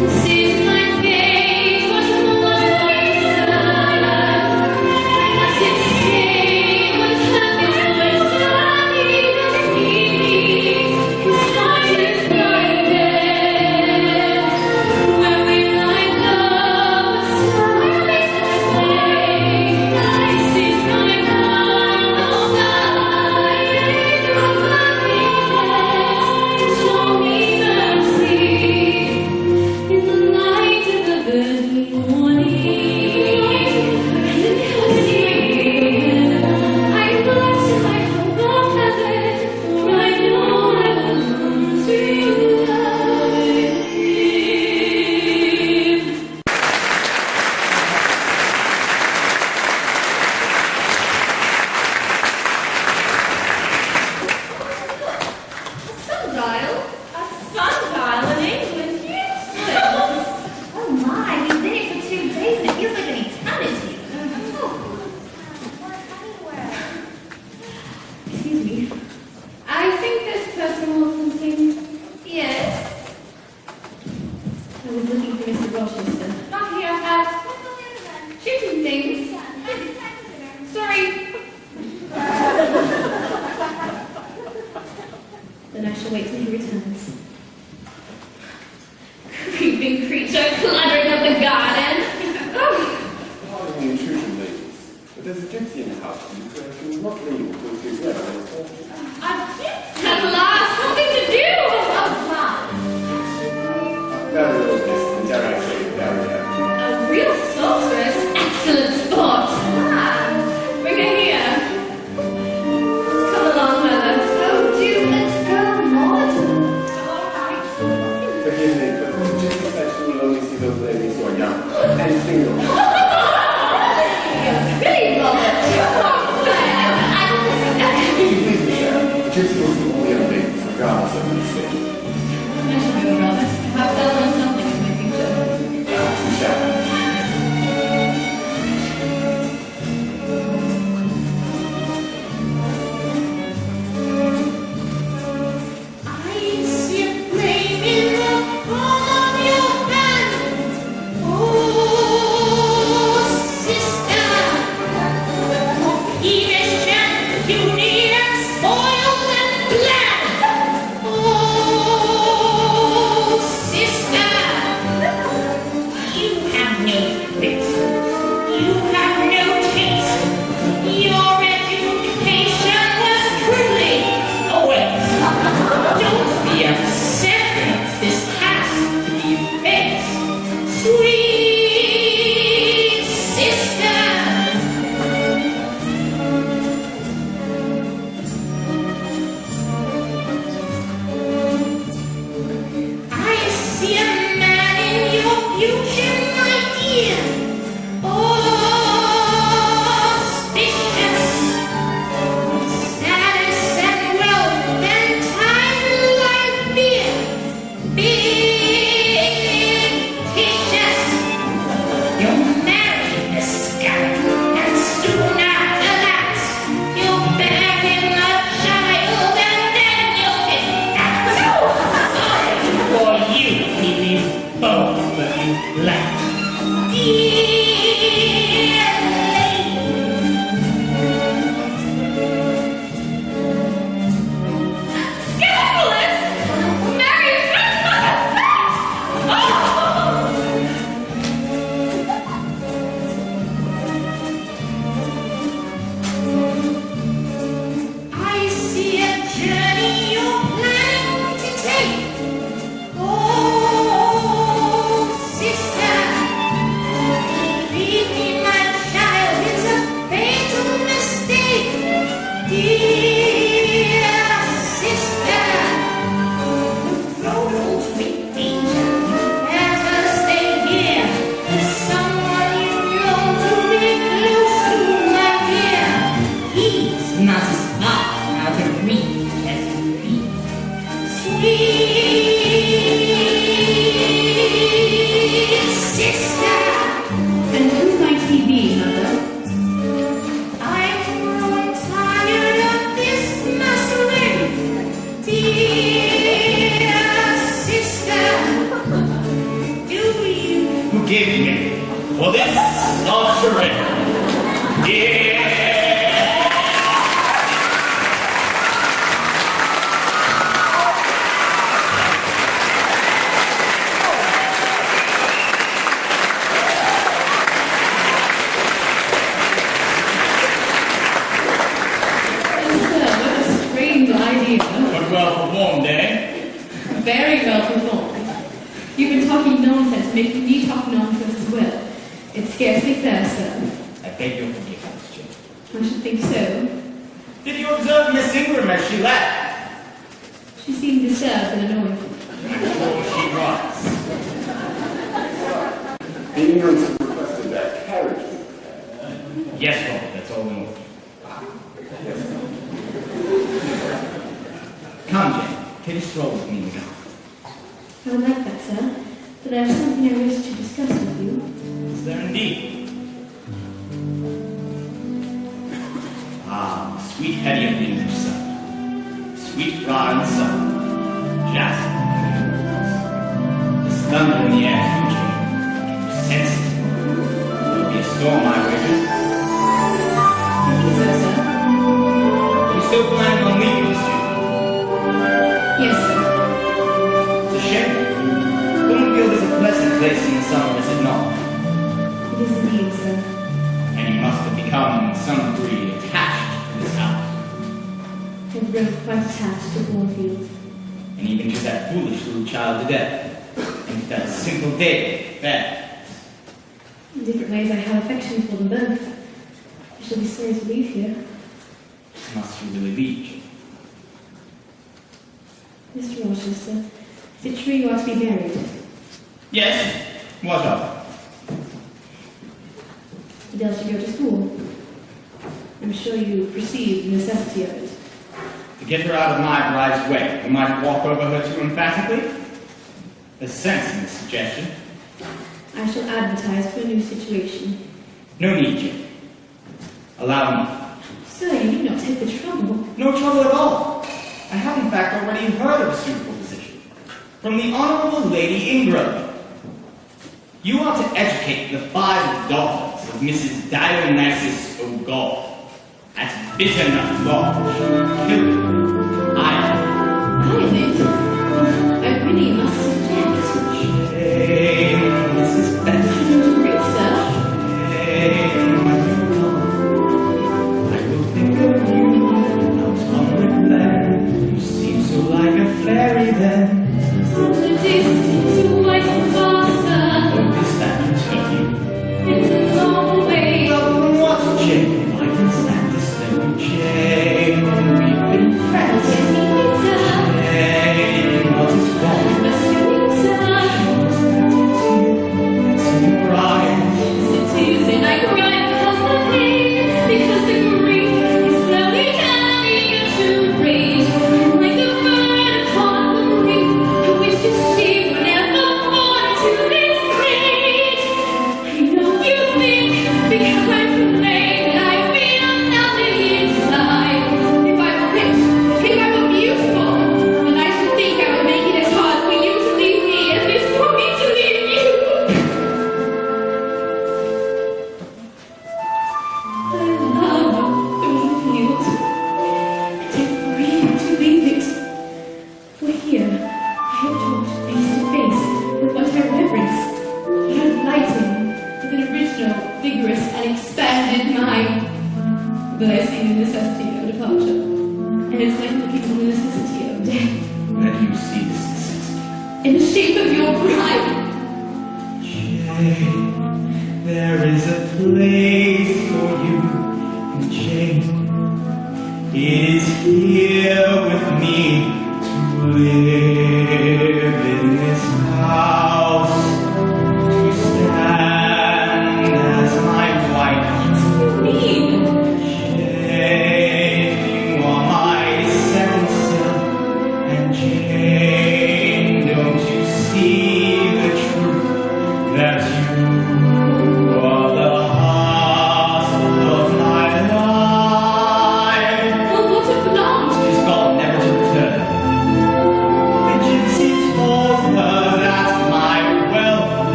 This is my fate, what a wonderful as it stayed with happy voice, and he doesn't need me. His heart is guided. Where will I go? This is my final night. From my weakness, show me mercy. In the light of the early morning, and in company I bless and I hope of heaven, for I know I will learn to love him. Sundial? A sundial in England? Useless! Oh my, we've been here for 2 days and it feels like an eternity. We're anywhere. Excuse me. I think this person wants something. Yes? I was looking for Mr. Rochester. Not here, What's the matter then? shooting things. Maybe time for dinner. Sorry. Then I shall wait till he returns. Creeping creature cluttering up the garden. Pardon the intrusion, ladies, but there's a gypsy in the house who will not leave until she's read on the phone. At last, something to do! Oh, Very little miss, and dare I say, very happy. a real sorceress. Excellent sport. Bring her here. Come along, mother. Oh, do let's go, Maud. Forgive me, but the gypsy said she will only see those ladies who are young and single. Really, Robert? Oh, fair. Please, Michelle, the gypsy will see all young ladies. lingerie. Yeah. What a strange idea. But well performed, eh? Very well performed. You've been talking nonsense, making me talk nonsense as well. It's scarcely fair, sir. I beg your forgiveness, Jim. I should think so. Did you observe Miss Ingram as she left? She seemed disturbed and annoyed. I'm sure she was. The Ingrams have requested their carriage be prepared. Yes, Robert, that's all in order. Come, Jane. Take a stroll with me in the garden. I would like that, sir. But there is something I wish to discuss with you. Is there indeed? Ah, sweet Hetty of the English sun. Sweet flower in the sun. Jasmine in the rose. There's thunder in the air too, Jane. Can you sense it? There'll be a storm, I wager. Thank you, sir. You still planning on leaving us, Jane? Yes, sir. It's a shame. Bloomfield is a pleasant place in the summer, is it not? It is indeed, sir. And you must have become, in some degree, attached to this house. I've grown quite attached to Cornfield. And even to that foolish little child to death. And to that simple David, there. In different ways, I have affection for them both. I shall be sorry to leave here. Must you really leave? Mr. Rochester, is it true you are to be married? Yes. What of? Adele should go to school. I'm sure you perceive the necessity of it. To get her out of my bride's way, we might walk over her too emphatically? There's sense in this suggestion. I shall advertise for a new situation. No need, Jim. Allow me. Sir, you need not take the trouble. No trouble at all. I have in fact already heard of a suitable position. From the Honorable Lady Ingram. You are to educate the 5 daughters of Mrs. Dionysus O'Gall at Bitternut Lodge, Kilburn, Eyre. Violet, I really must object. Shame, Mrs. Bennet. Great, sir. Shame, my dear. I will think of you out on the glen. You seem so like a fairy then. Such a distance to my master. What is that to tell you? It's a long way. Well, what, Jane? I can stand this little Jane. We've been friends. Jane, what is wrong? It's in your eyes. And I cry because the pain, because the grief is slowly turning into rage. Like the bird upon the wing, I wish to see whenever born to this stage. I know you think because I'm plain that I feel nothing inside. If I were rich, if I were beautiful, then I should think I would make it as hard for you to leave me as it is for me to leave you. I love Thornfield. I don't grieve to leave it. For here, I have talked face to face with what I reverence. I have lighting with an original, vigorous, and expanded mind. But I see the necessity of departure. And it's like looking on the necessity of death Where do you see this necessity? in the shape of your bride. Jane, there is a place for you in Jane. It is here with me to live in this house, to stand as my wife. What do you mean? Jane, you are my second self, and Jane, don't you see the truth that you are the heart of my life? Well, what of Blanche? She's gone, never to return.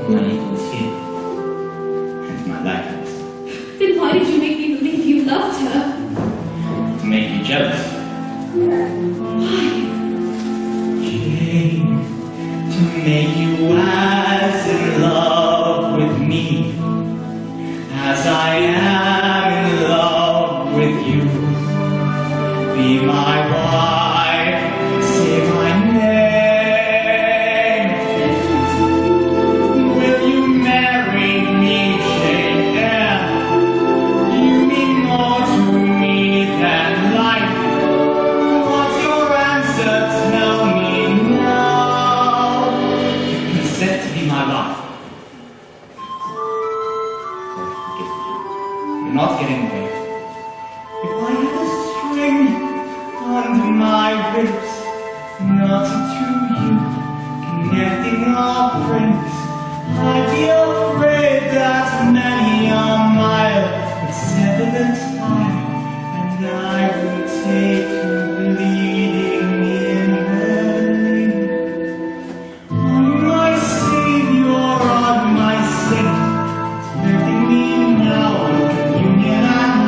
my equals here, and my likeness. Then why did you make me believe you loved her? To make you jealous. Why? Jane, to make you as in love with me as I am in love with you. Be my wife, say my name. Will you marry me, Jane? Yeah. You mean more to me than life. What's your answer? Tell me now. Consent to be my wife. Forgive me. You're not getting away. If I had a string under my ribs, knotted to you, connecting our prints, I'd be afraid that many a mile would sever the tie, and I would take to bleeding in the lane. On my Savior, on my saint, it's hurting me now, communion and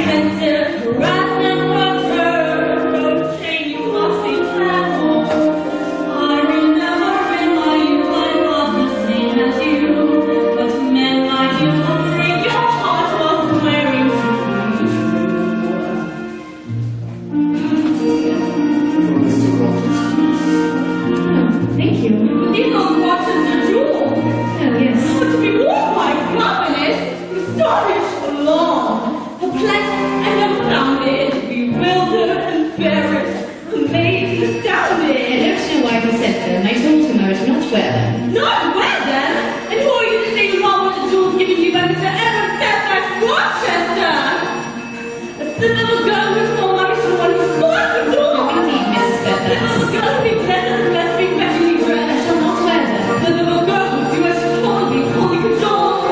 apprehensive, harassment, torture, no chain you must be traveled. I remember in my youth I thought the same as you, but men like you will break your heart while swearing to From Mr. Rogers, please. Thank you. These old watches are jewels. Oh, yes. But to be worn by governess, astonished, long, perplexed and unfounded, bewildered and embarrassed, amazed, astounded. I don't know why he said them. I told him I was not wear them. Not wear them? And who are you to say the wrong with the jewels given to you by Mr. Edward Fairfax Rochester? The little girl who's so married to the one who scored the jewels. Indeed, Mrs. The Fairfax. little girl who be blessed and blessed be specially I dressed. shall not wear them. The little girl who do as she told me, fully cajoled,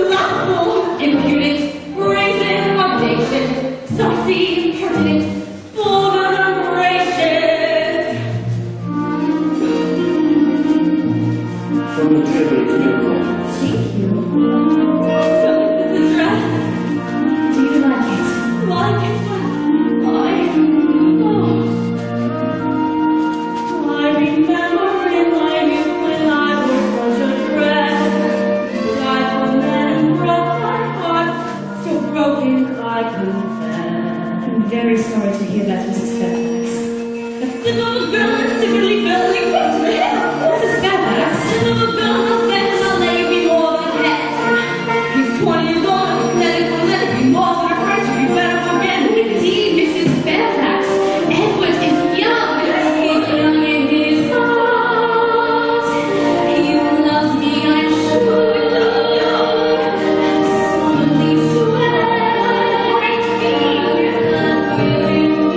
laughable, impudent, brazen, audacious, saucy, impertinent, bold and ungracious. From the table to your room. Thank you. So this is the dress. Do you like it? Like it, I remember in my youth when I wore such a dress. Died for men and broke my heart, still broken I confess. I'm very sorry to hear that, Mrs. Fairfax. The little girl is secretly belly to the head. Mrs. Fairfax? The little girl has been a lady more than head. He's 20 years old and pathetic, will let it be more than a friend. You better forget it. Indeed, Mrs. Fairfax. Edward is young. He's young in his heart. He loves me, I'm sure. Solemnly swear I really do.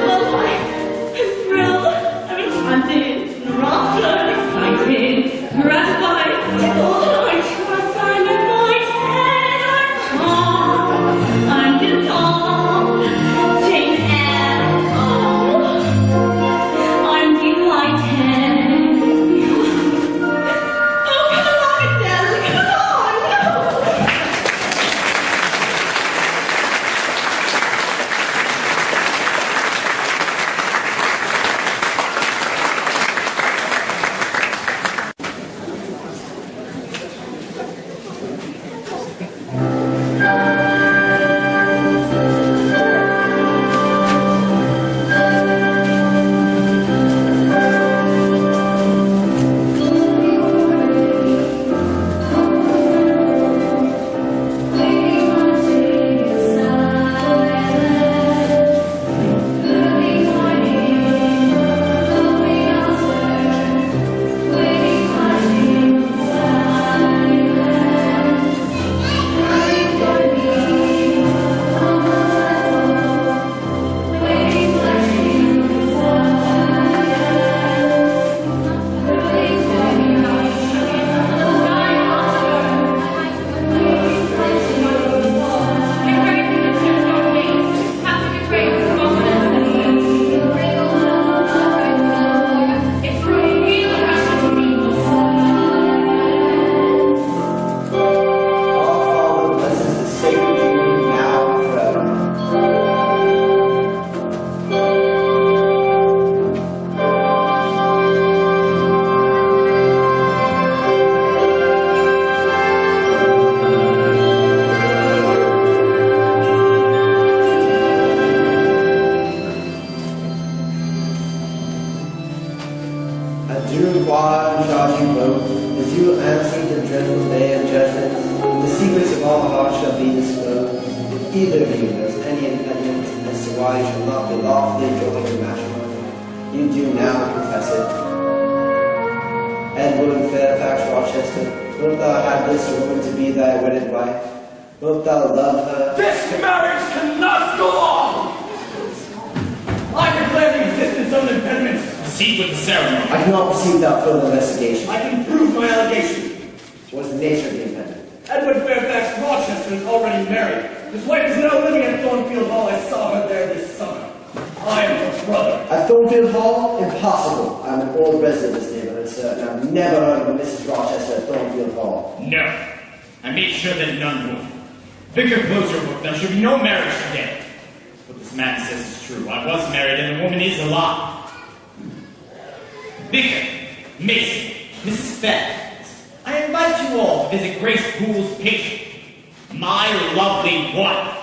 Oh, I'm thrilled. I'm enchanted, enraptured, excited, gratified, tickled. I trust I'm in my head. I'm dissolved. Jane Eyre. I'm delighted. Oh, come on, Dad, come on. Our Father, blesses the sacred union now and forever. Adieu, choir and charge you both, as you will answer the dreadful day of judgment. The secrets of all hearts shall be disclosed. If either of you has any impediment as to why you shall not be lawfully joined in matrimony, you do now confess it. Edward Fairfax Rochester, wilt thou have this woman to be thy wedded wife? Wilt thou love her? This marriage cannot go on! I declare the existence of an impediment. Proceed with the ceremony. I cannot proceed without further investigation. I can prove my allegation. What is the nature of the impediment? Edward Fairfax Rochester is already married. His wife is now living at Thornfield Hall. I saw her there this summer. I am her brother. At Thornfield Hall? Impossible. I'm an old resident of this neighborhood, sir, and I've never heard of a Mrs. Rochester at Thornfield Hall. No. I made sure that none would. Vicar, close your book. There should be no marriage today. What this man says is true. I was married and the woman is alive. Vicar, Mason, Mrs. Fenn, I invite you all to visit Grace Poole's picture, my lovely wife.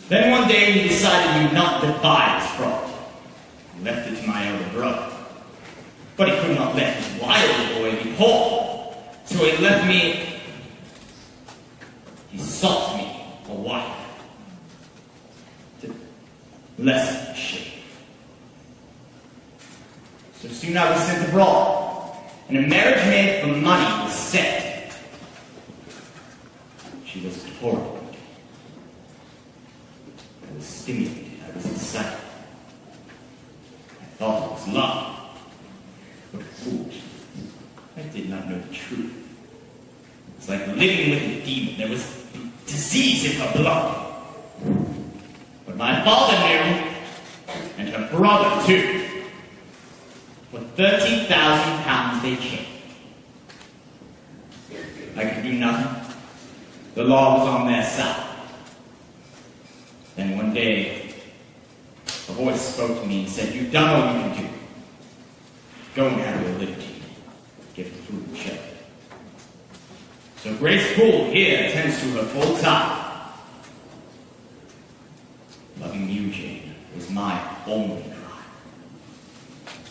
Then one day he decided he would not divide his property. He left it to my elder brother. But he could not let his wild boy be poor. So he left me. He sought me a wife. To lessen the shame. So soon I was sent abroad, and a marriage made for money was set. She was horrible. I was stimulated, I was excited. I thought it was love. But foolish. I did not know the truth. It was like living with a demon. There was disease in her blood. But my father knew, and her brother too. For £30,000 they came. I could do nothing. The law was on their side. Then one day, a voice spoke to me and said, "You've done all you can do. Go and have your liberty. Give her food and shelter." So Grace Poole here attends to her full time. Loving you, Jane, was my only crime.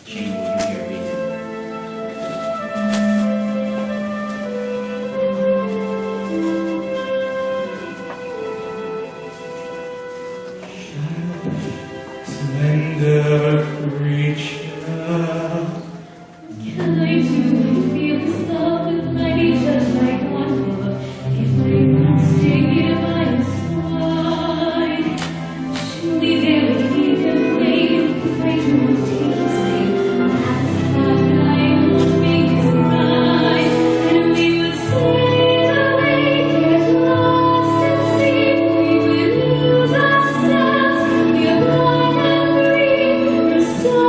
Jane, will you hear reason? Slender creature. Can I do feel this love that might be just like one love if I could stay here by your side? Surely there would be a flame if I do not take his name. That's thought that I won't make his bride, and we would sail away, get lost at sea. We would lose ourselves, we are blind and free. The sun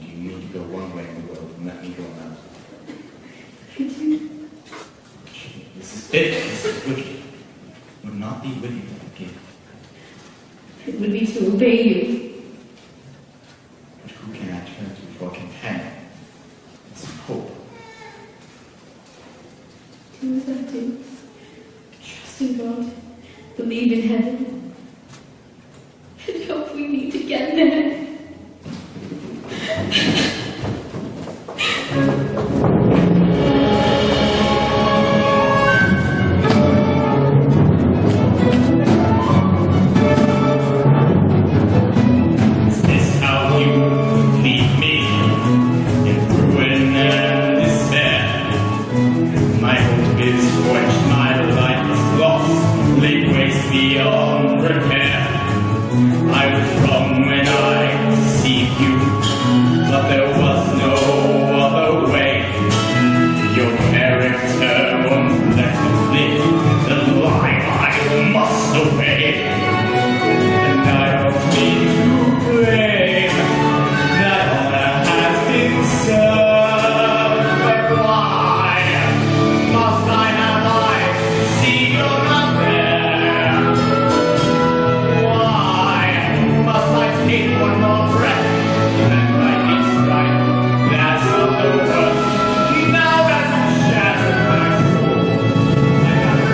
Do you mean to go one way in the world and let me go another? I do. This is bitter, this is wicked. It would not be wicked to forgive. It would be to obey you. But who can I turn to for a companion? It's hope. Do as I do. Trust in God. Believe in heaven. And hope we meet again there. Is this how you leave me in ruin and despair? My hope is quenched, my life is lost, laid waste beyond repair. I was wrong when I deceived you, but there was no other way. Your character won't let me live the lie I must obey. And I don't mean to blame that honor has been served, but why must I have eyes to see you're not there? Why must I take one more breath and like each night that's not the worst? Now that you've shattered my soul, I gotta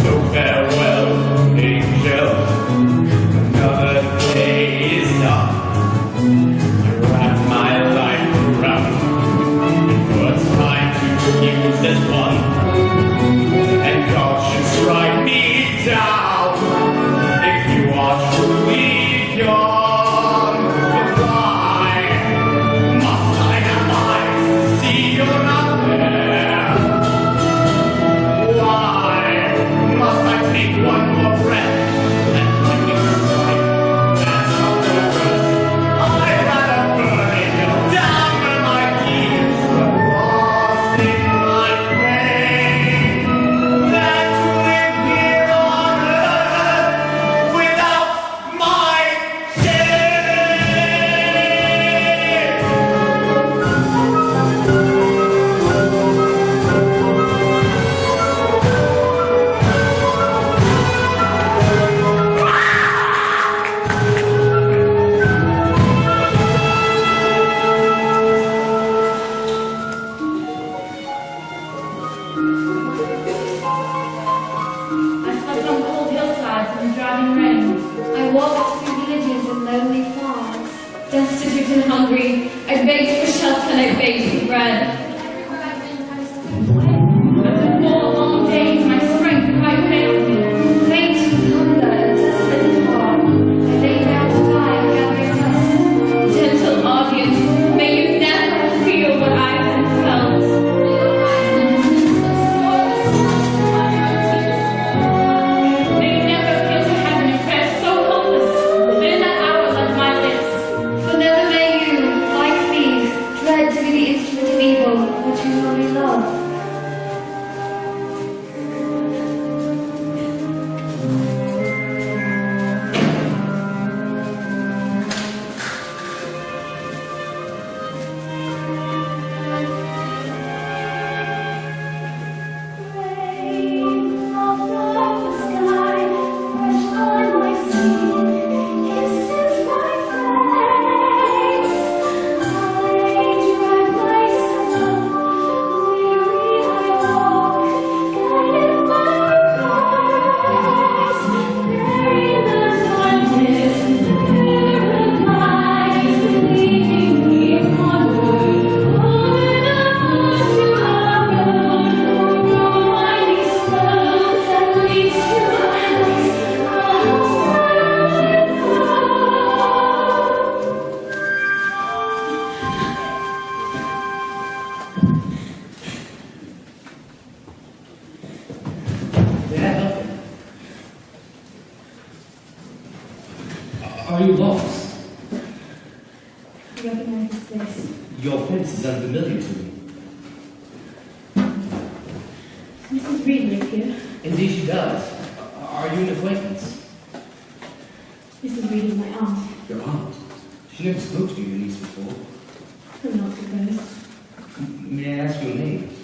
so farewell, angel. Another day is done. I wrap my life around. It was time to use this one, and God should strike me down if you are truly gone. But why must I have eyes to see you're not there? Why must I take one more breath and think it's right? That's not the worst. I'd rather burn in hell down where my deeds were lost in my pain than to live here on earth without my I slept on cold hillsides in the driving rain. I walked through villages and lonely farms. Destitute and hungry, I begged for shelter and I begged for bread. After 4 long days, my strength quite failed me. Faint with hunger and desolate at heart, I lay down to die and gather dust. Gentle audience, may you never feel what I have felt. May you never feel to heaven in prayer so hopeless, but in that hour left my lips. For never may you, like me, dread to be the instrument of evil, what you only love. Are you lost? I recognize this place. Your face is unfamiliar to me. Mrs. Reed live here. Indeed she does. Are are you an acquaintance? Mrs. Reed is my aunt. Your aunt? She never spoke to your niece before. I'm not supposed. May I ask your name?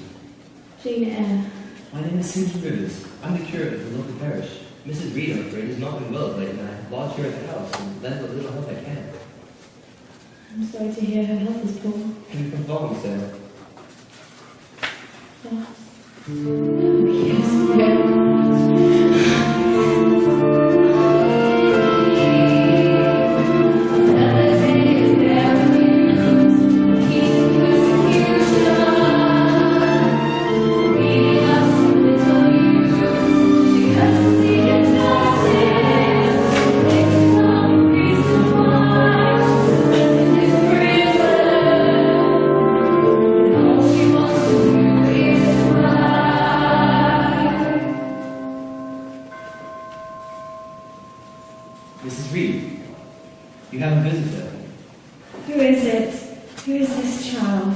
Jane Eyre. My name is Susan Rivers. I'm the curate of the local parish. Mrs. Reed, I'm afraid, has not been well of late, and I have lodged here at the house and lend what little help I can. I'm sorry to hear her health is poor. Can you come follow me, Sarah? Oh, yes, very much. Mrs. Reed, you have a visitor. Who is it? Who is this child?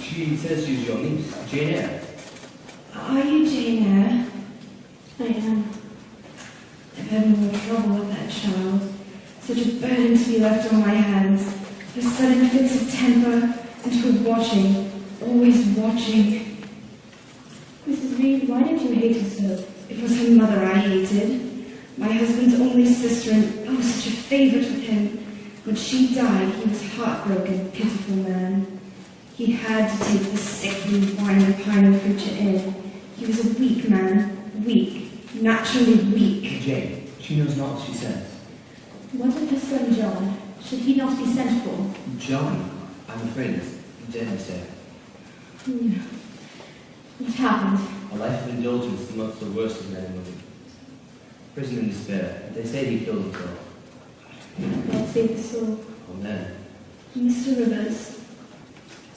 She says she's your niece, Jane Eyre. Are you Jane Eyre? I am. I've had more trouble with that child. Such a burden to be left on my hands. Her sudden fits of temper, and her watching, always watching. Mrs. Reed, why did you hate her so? It was her mother I hated. My husband's only sister, and oh, such a favourite with him. When she died, he was heartbroken, pitiful man. He had to take the sickly, whining pine creature in. He was a weak man, weak, naturally weak. Jane, she knows not what she says. What of her son John? Should he not be sent for? John, I'm afraid, is dead, Miss Eyre. What happened? A life of indulgence amongst the worst of men and women. Prison in despair. They say he killed himself. God save the soul. Amen. Mr. Rivers,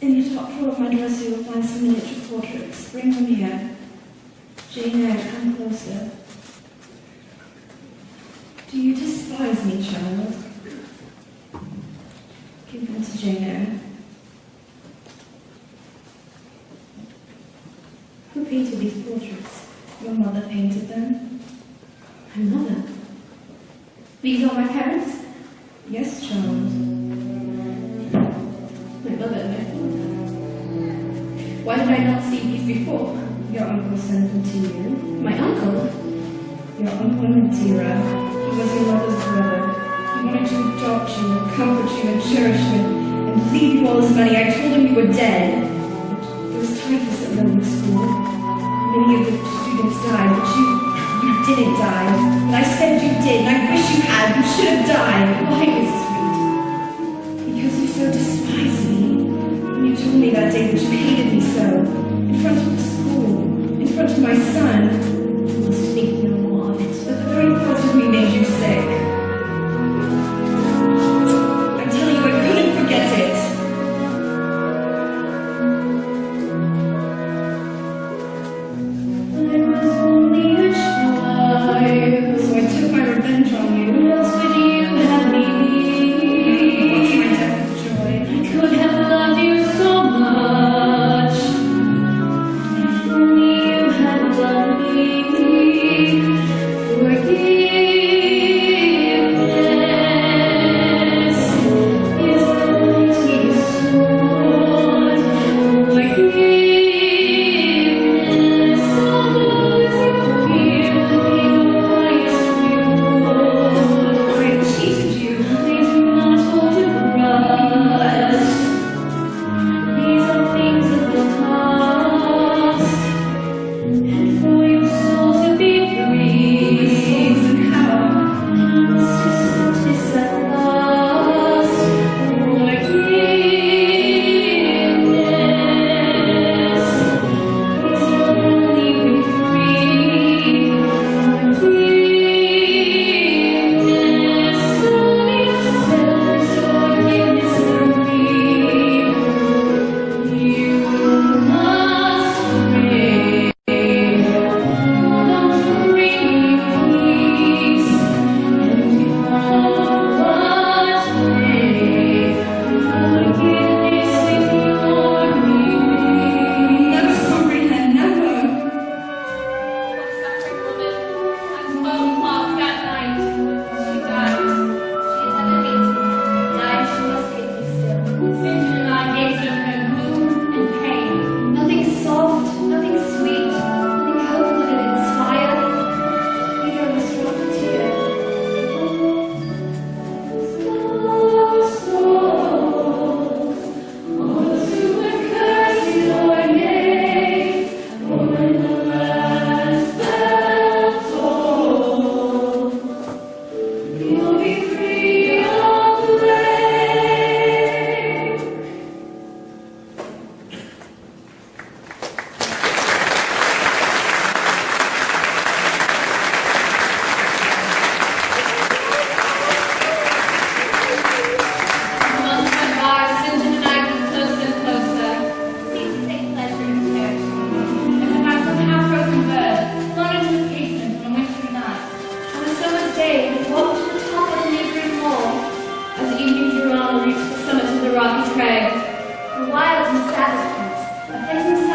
in the top drawer of my dresser you will find some miniature portraits. Bring them here. Jane Eyre, come closer. Do you despise me, child? Give them to Jane Eyre. Who painted these portraits? Your mother painted them? My mother? These are my parents? Yes, child. My mother and my father. Why did I not see these before? Your uncle sent them to you. My uncle? Your uncle Madeira. He was your mother's brother. He wanted to adopt you, and comfort you, and cherish you, and leave you all his money. I told him you were dead. But there was typhus at London School. Many of the students died, but you didn't die. And I said you did, and I wish you had. You should have died. Why, Mrs. Reed? Because you so despise me. When you told me that day that you hated me so, in front of the school, in front of my son, you must think no more of it. But the very thought of me made you sick. I'm telling you, I couldn't forget it. I was only a child, so I took my revenge on you. What else would you have me be? Watch my death with joy. I could have loved you so much. If only you had loved me.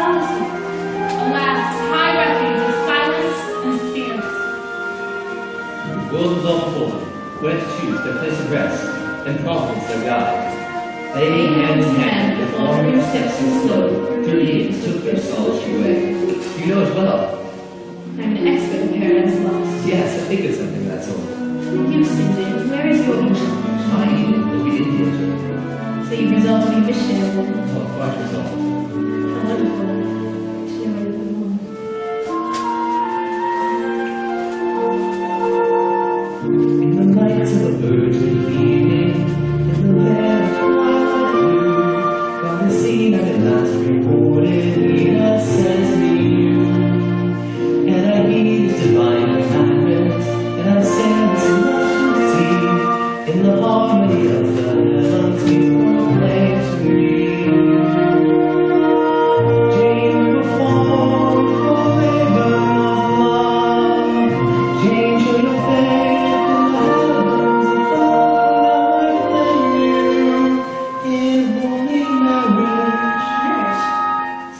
solitude, a last high refuge of silence and stillness. The world was all before them, where to choose their place of rest, and Providence their guide. They, hand in hand, with wandering steps and slow, through years took their solitary way. You know it well. I'm an expert in paradise lost. Yes, I think it's something, that's all. You, Cindy, where is your Egypt? My Eden will be India, Jane. So you've resolved to be missionary then? Oh, quite resolved. How wonderful. To know where you belong. In the lights of a virgin evening, in the land of twilight blue, by the scene of it last reported, Eyre sends me you. And I heed his divine enactment, and I sail this illustrious sea, in the harmony of the heavens we proclaim to read. Jane, perform for labor of love. Jane, show your faith in the heavens above, and I in holy marriage. Marriage?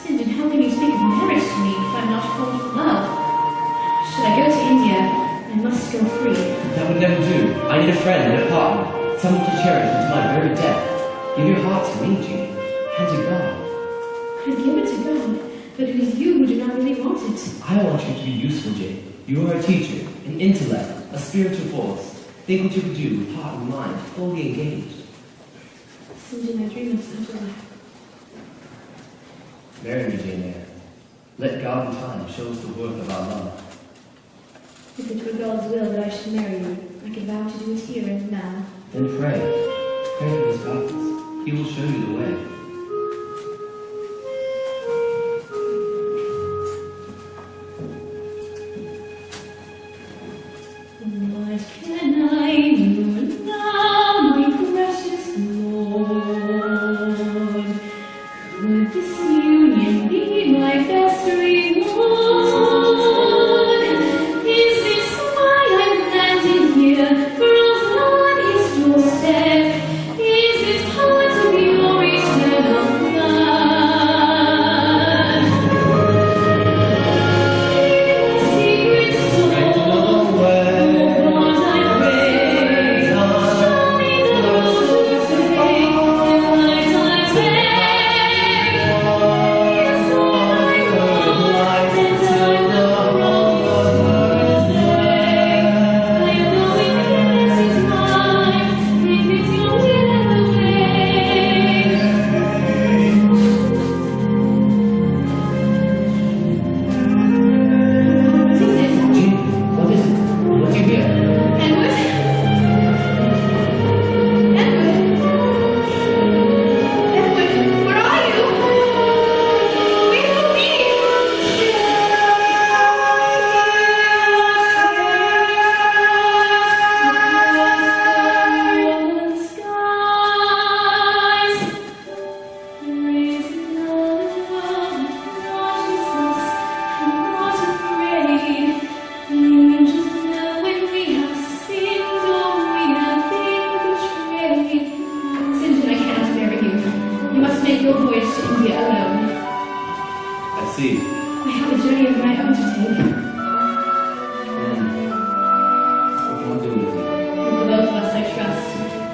St. how can you speak of marriage to me if I'm not fallen in love? Should I go to India? I must go free. That would never do. I need a friend and a partner, someone to cherish unto my very death. Give your heart to me, Jane, and to God. I'd give it to God, but it is you who do not really want it. I want you to be useful, Jane. You are a teacher, an intellect, a spiritual force. Think what you could do with heart and mind, fully engaged. St. I dream of such a life. Marry me, Jane Eyre. Let God in time show us the worth of our love. If it were God's will that I should marry you, I could vow to do it here and now. Then pray. Pray for his guidance. He will show you the way. What can I do now, my precious Lord? Could this union be my best reward? Is this why I'm landed here, from his doorstep? Is this part of your eternal plan? Secret soul.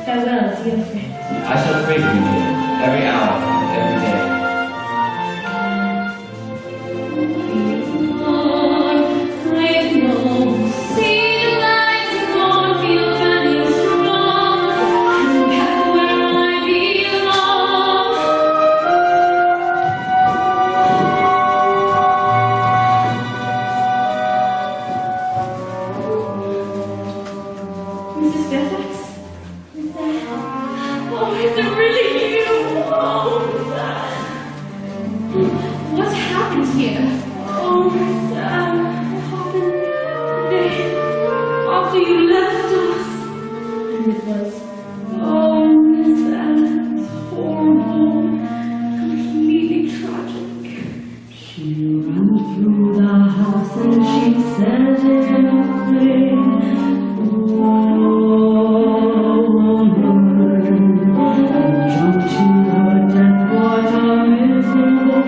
Farewell, dear friend. I shall pray for you, Jane, every hour, every day.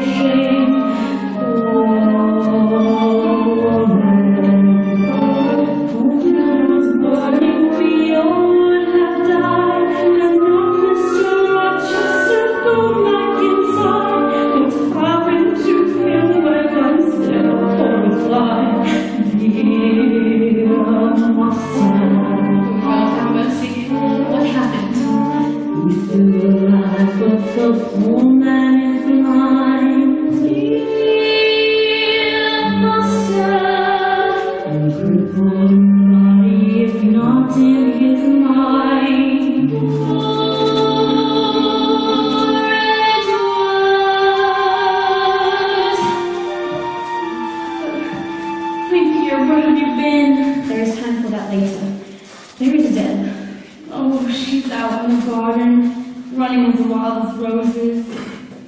Shame. not in his mind. My dear, where have you been? There is time for that later. Where is Deb? Oh, she's out in the garden, running with the wild roses.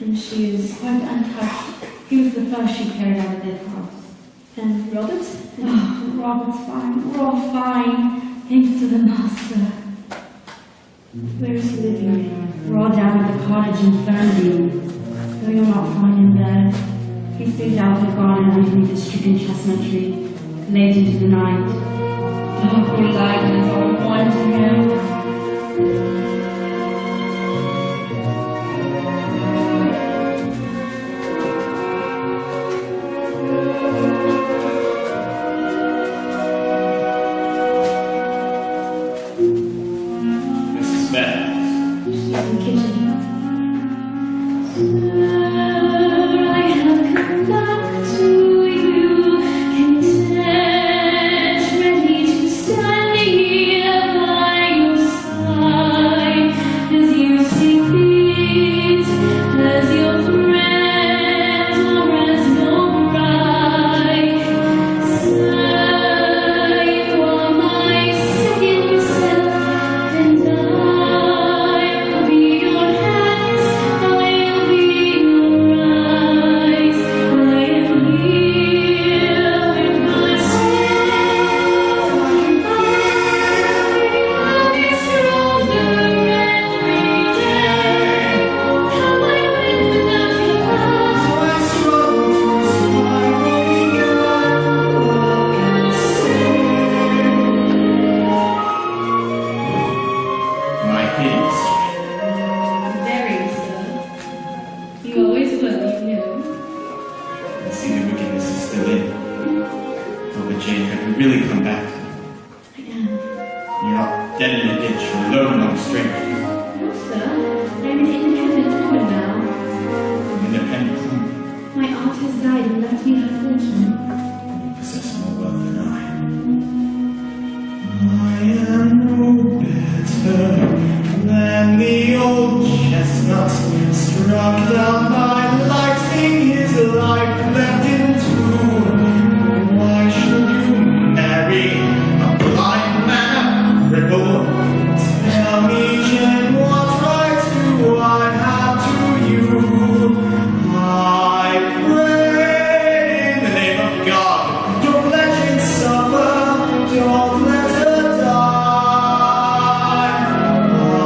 And she is quite untouched. He was the first she carried out of their house. And Robert? Oh, Robert's fine. We're all fine. Thanks to the master. Where is he living? We're all down at the cottage in Fernview. Though you'll not find him there. He stays out in the garden underneath the stricken chestnut tree, late into the night. Dark or light is all one to him. Mrs. Bell. She's in the kitchen. I have come back to you, content, ready to stand here by your side, as you see fit, as your friend or as your bride. Sir, you are my second self, and I will be your hands, I will be your eyes. I am here with my soul. I will be stronger every day. How I win without your love. I struggle to survive only God can save. My hideous Very, sir. You always will, you know. I see the wickedness is still in. Oh, but Jane, have you really come back? I am. You're not dead in a ditch or alone among strangers. No, sir. I'm an independent woman now. Independent woman. My aunt has died and left me her fortune. You possess more wealth than I. I am no better than the old chestnut struck down by lightning, his life left in two. Why should you marry a blind man, a cripple? Tell me, Jane, what right do I have to you? I pray in the name of God, don't let Jane suffer, don't let her die.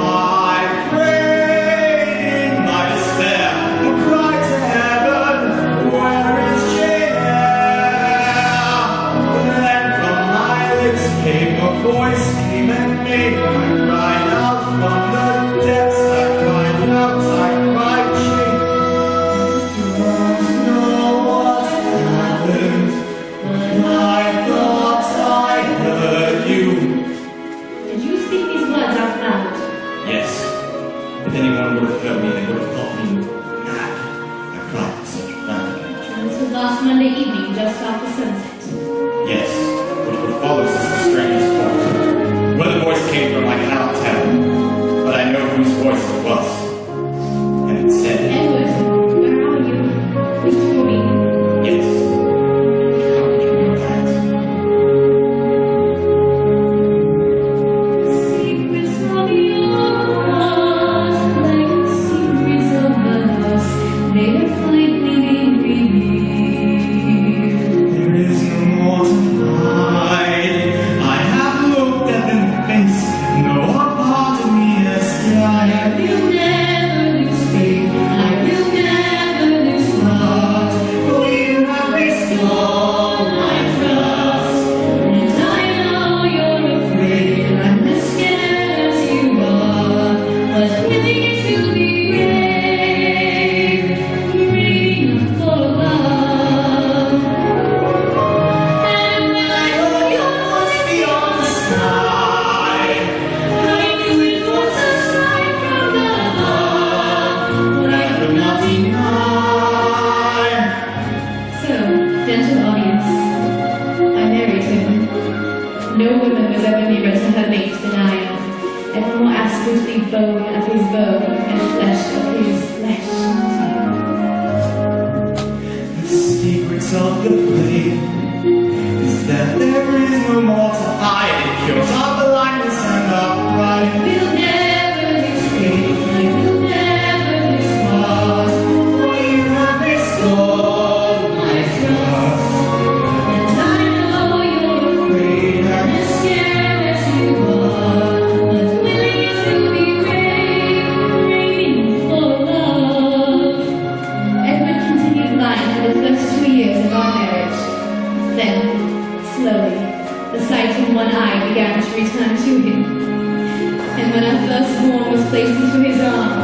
I pray in my despair, I cry to heaven, where is Jane Eyre? Then from my lips came a voice, came and made I cried out from the depths, I cried out, I cried, Jane. Don't know what happened, but I thought I heard you. Did you speak these words out loud? Yes. If anyone would have heard me, they would have thought me mad. I cried for such vanity. And this was last Monday evening, just after sunset. Yes, which would follow is the strangest part. Where the voice came from, I every bone of his bone and flesh of his flesh. The secrets of the flame is that there is no more to hide. It cures all the blindness and the pride. We'll never lose faith, we'll never lose heart, For you have restored my trust. and I know you're afraid and as scared as you are, but willing to be brave, praying for love. Edward continued lying for the first 2 years of our marriage. Then, slowly, the sight in one eye began to return to him. And when our firstborn was placed into his arms,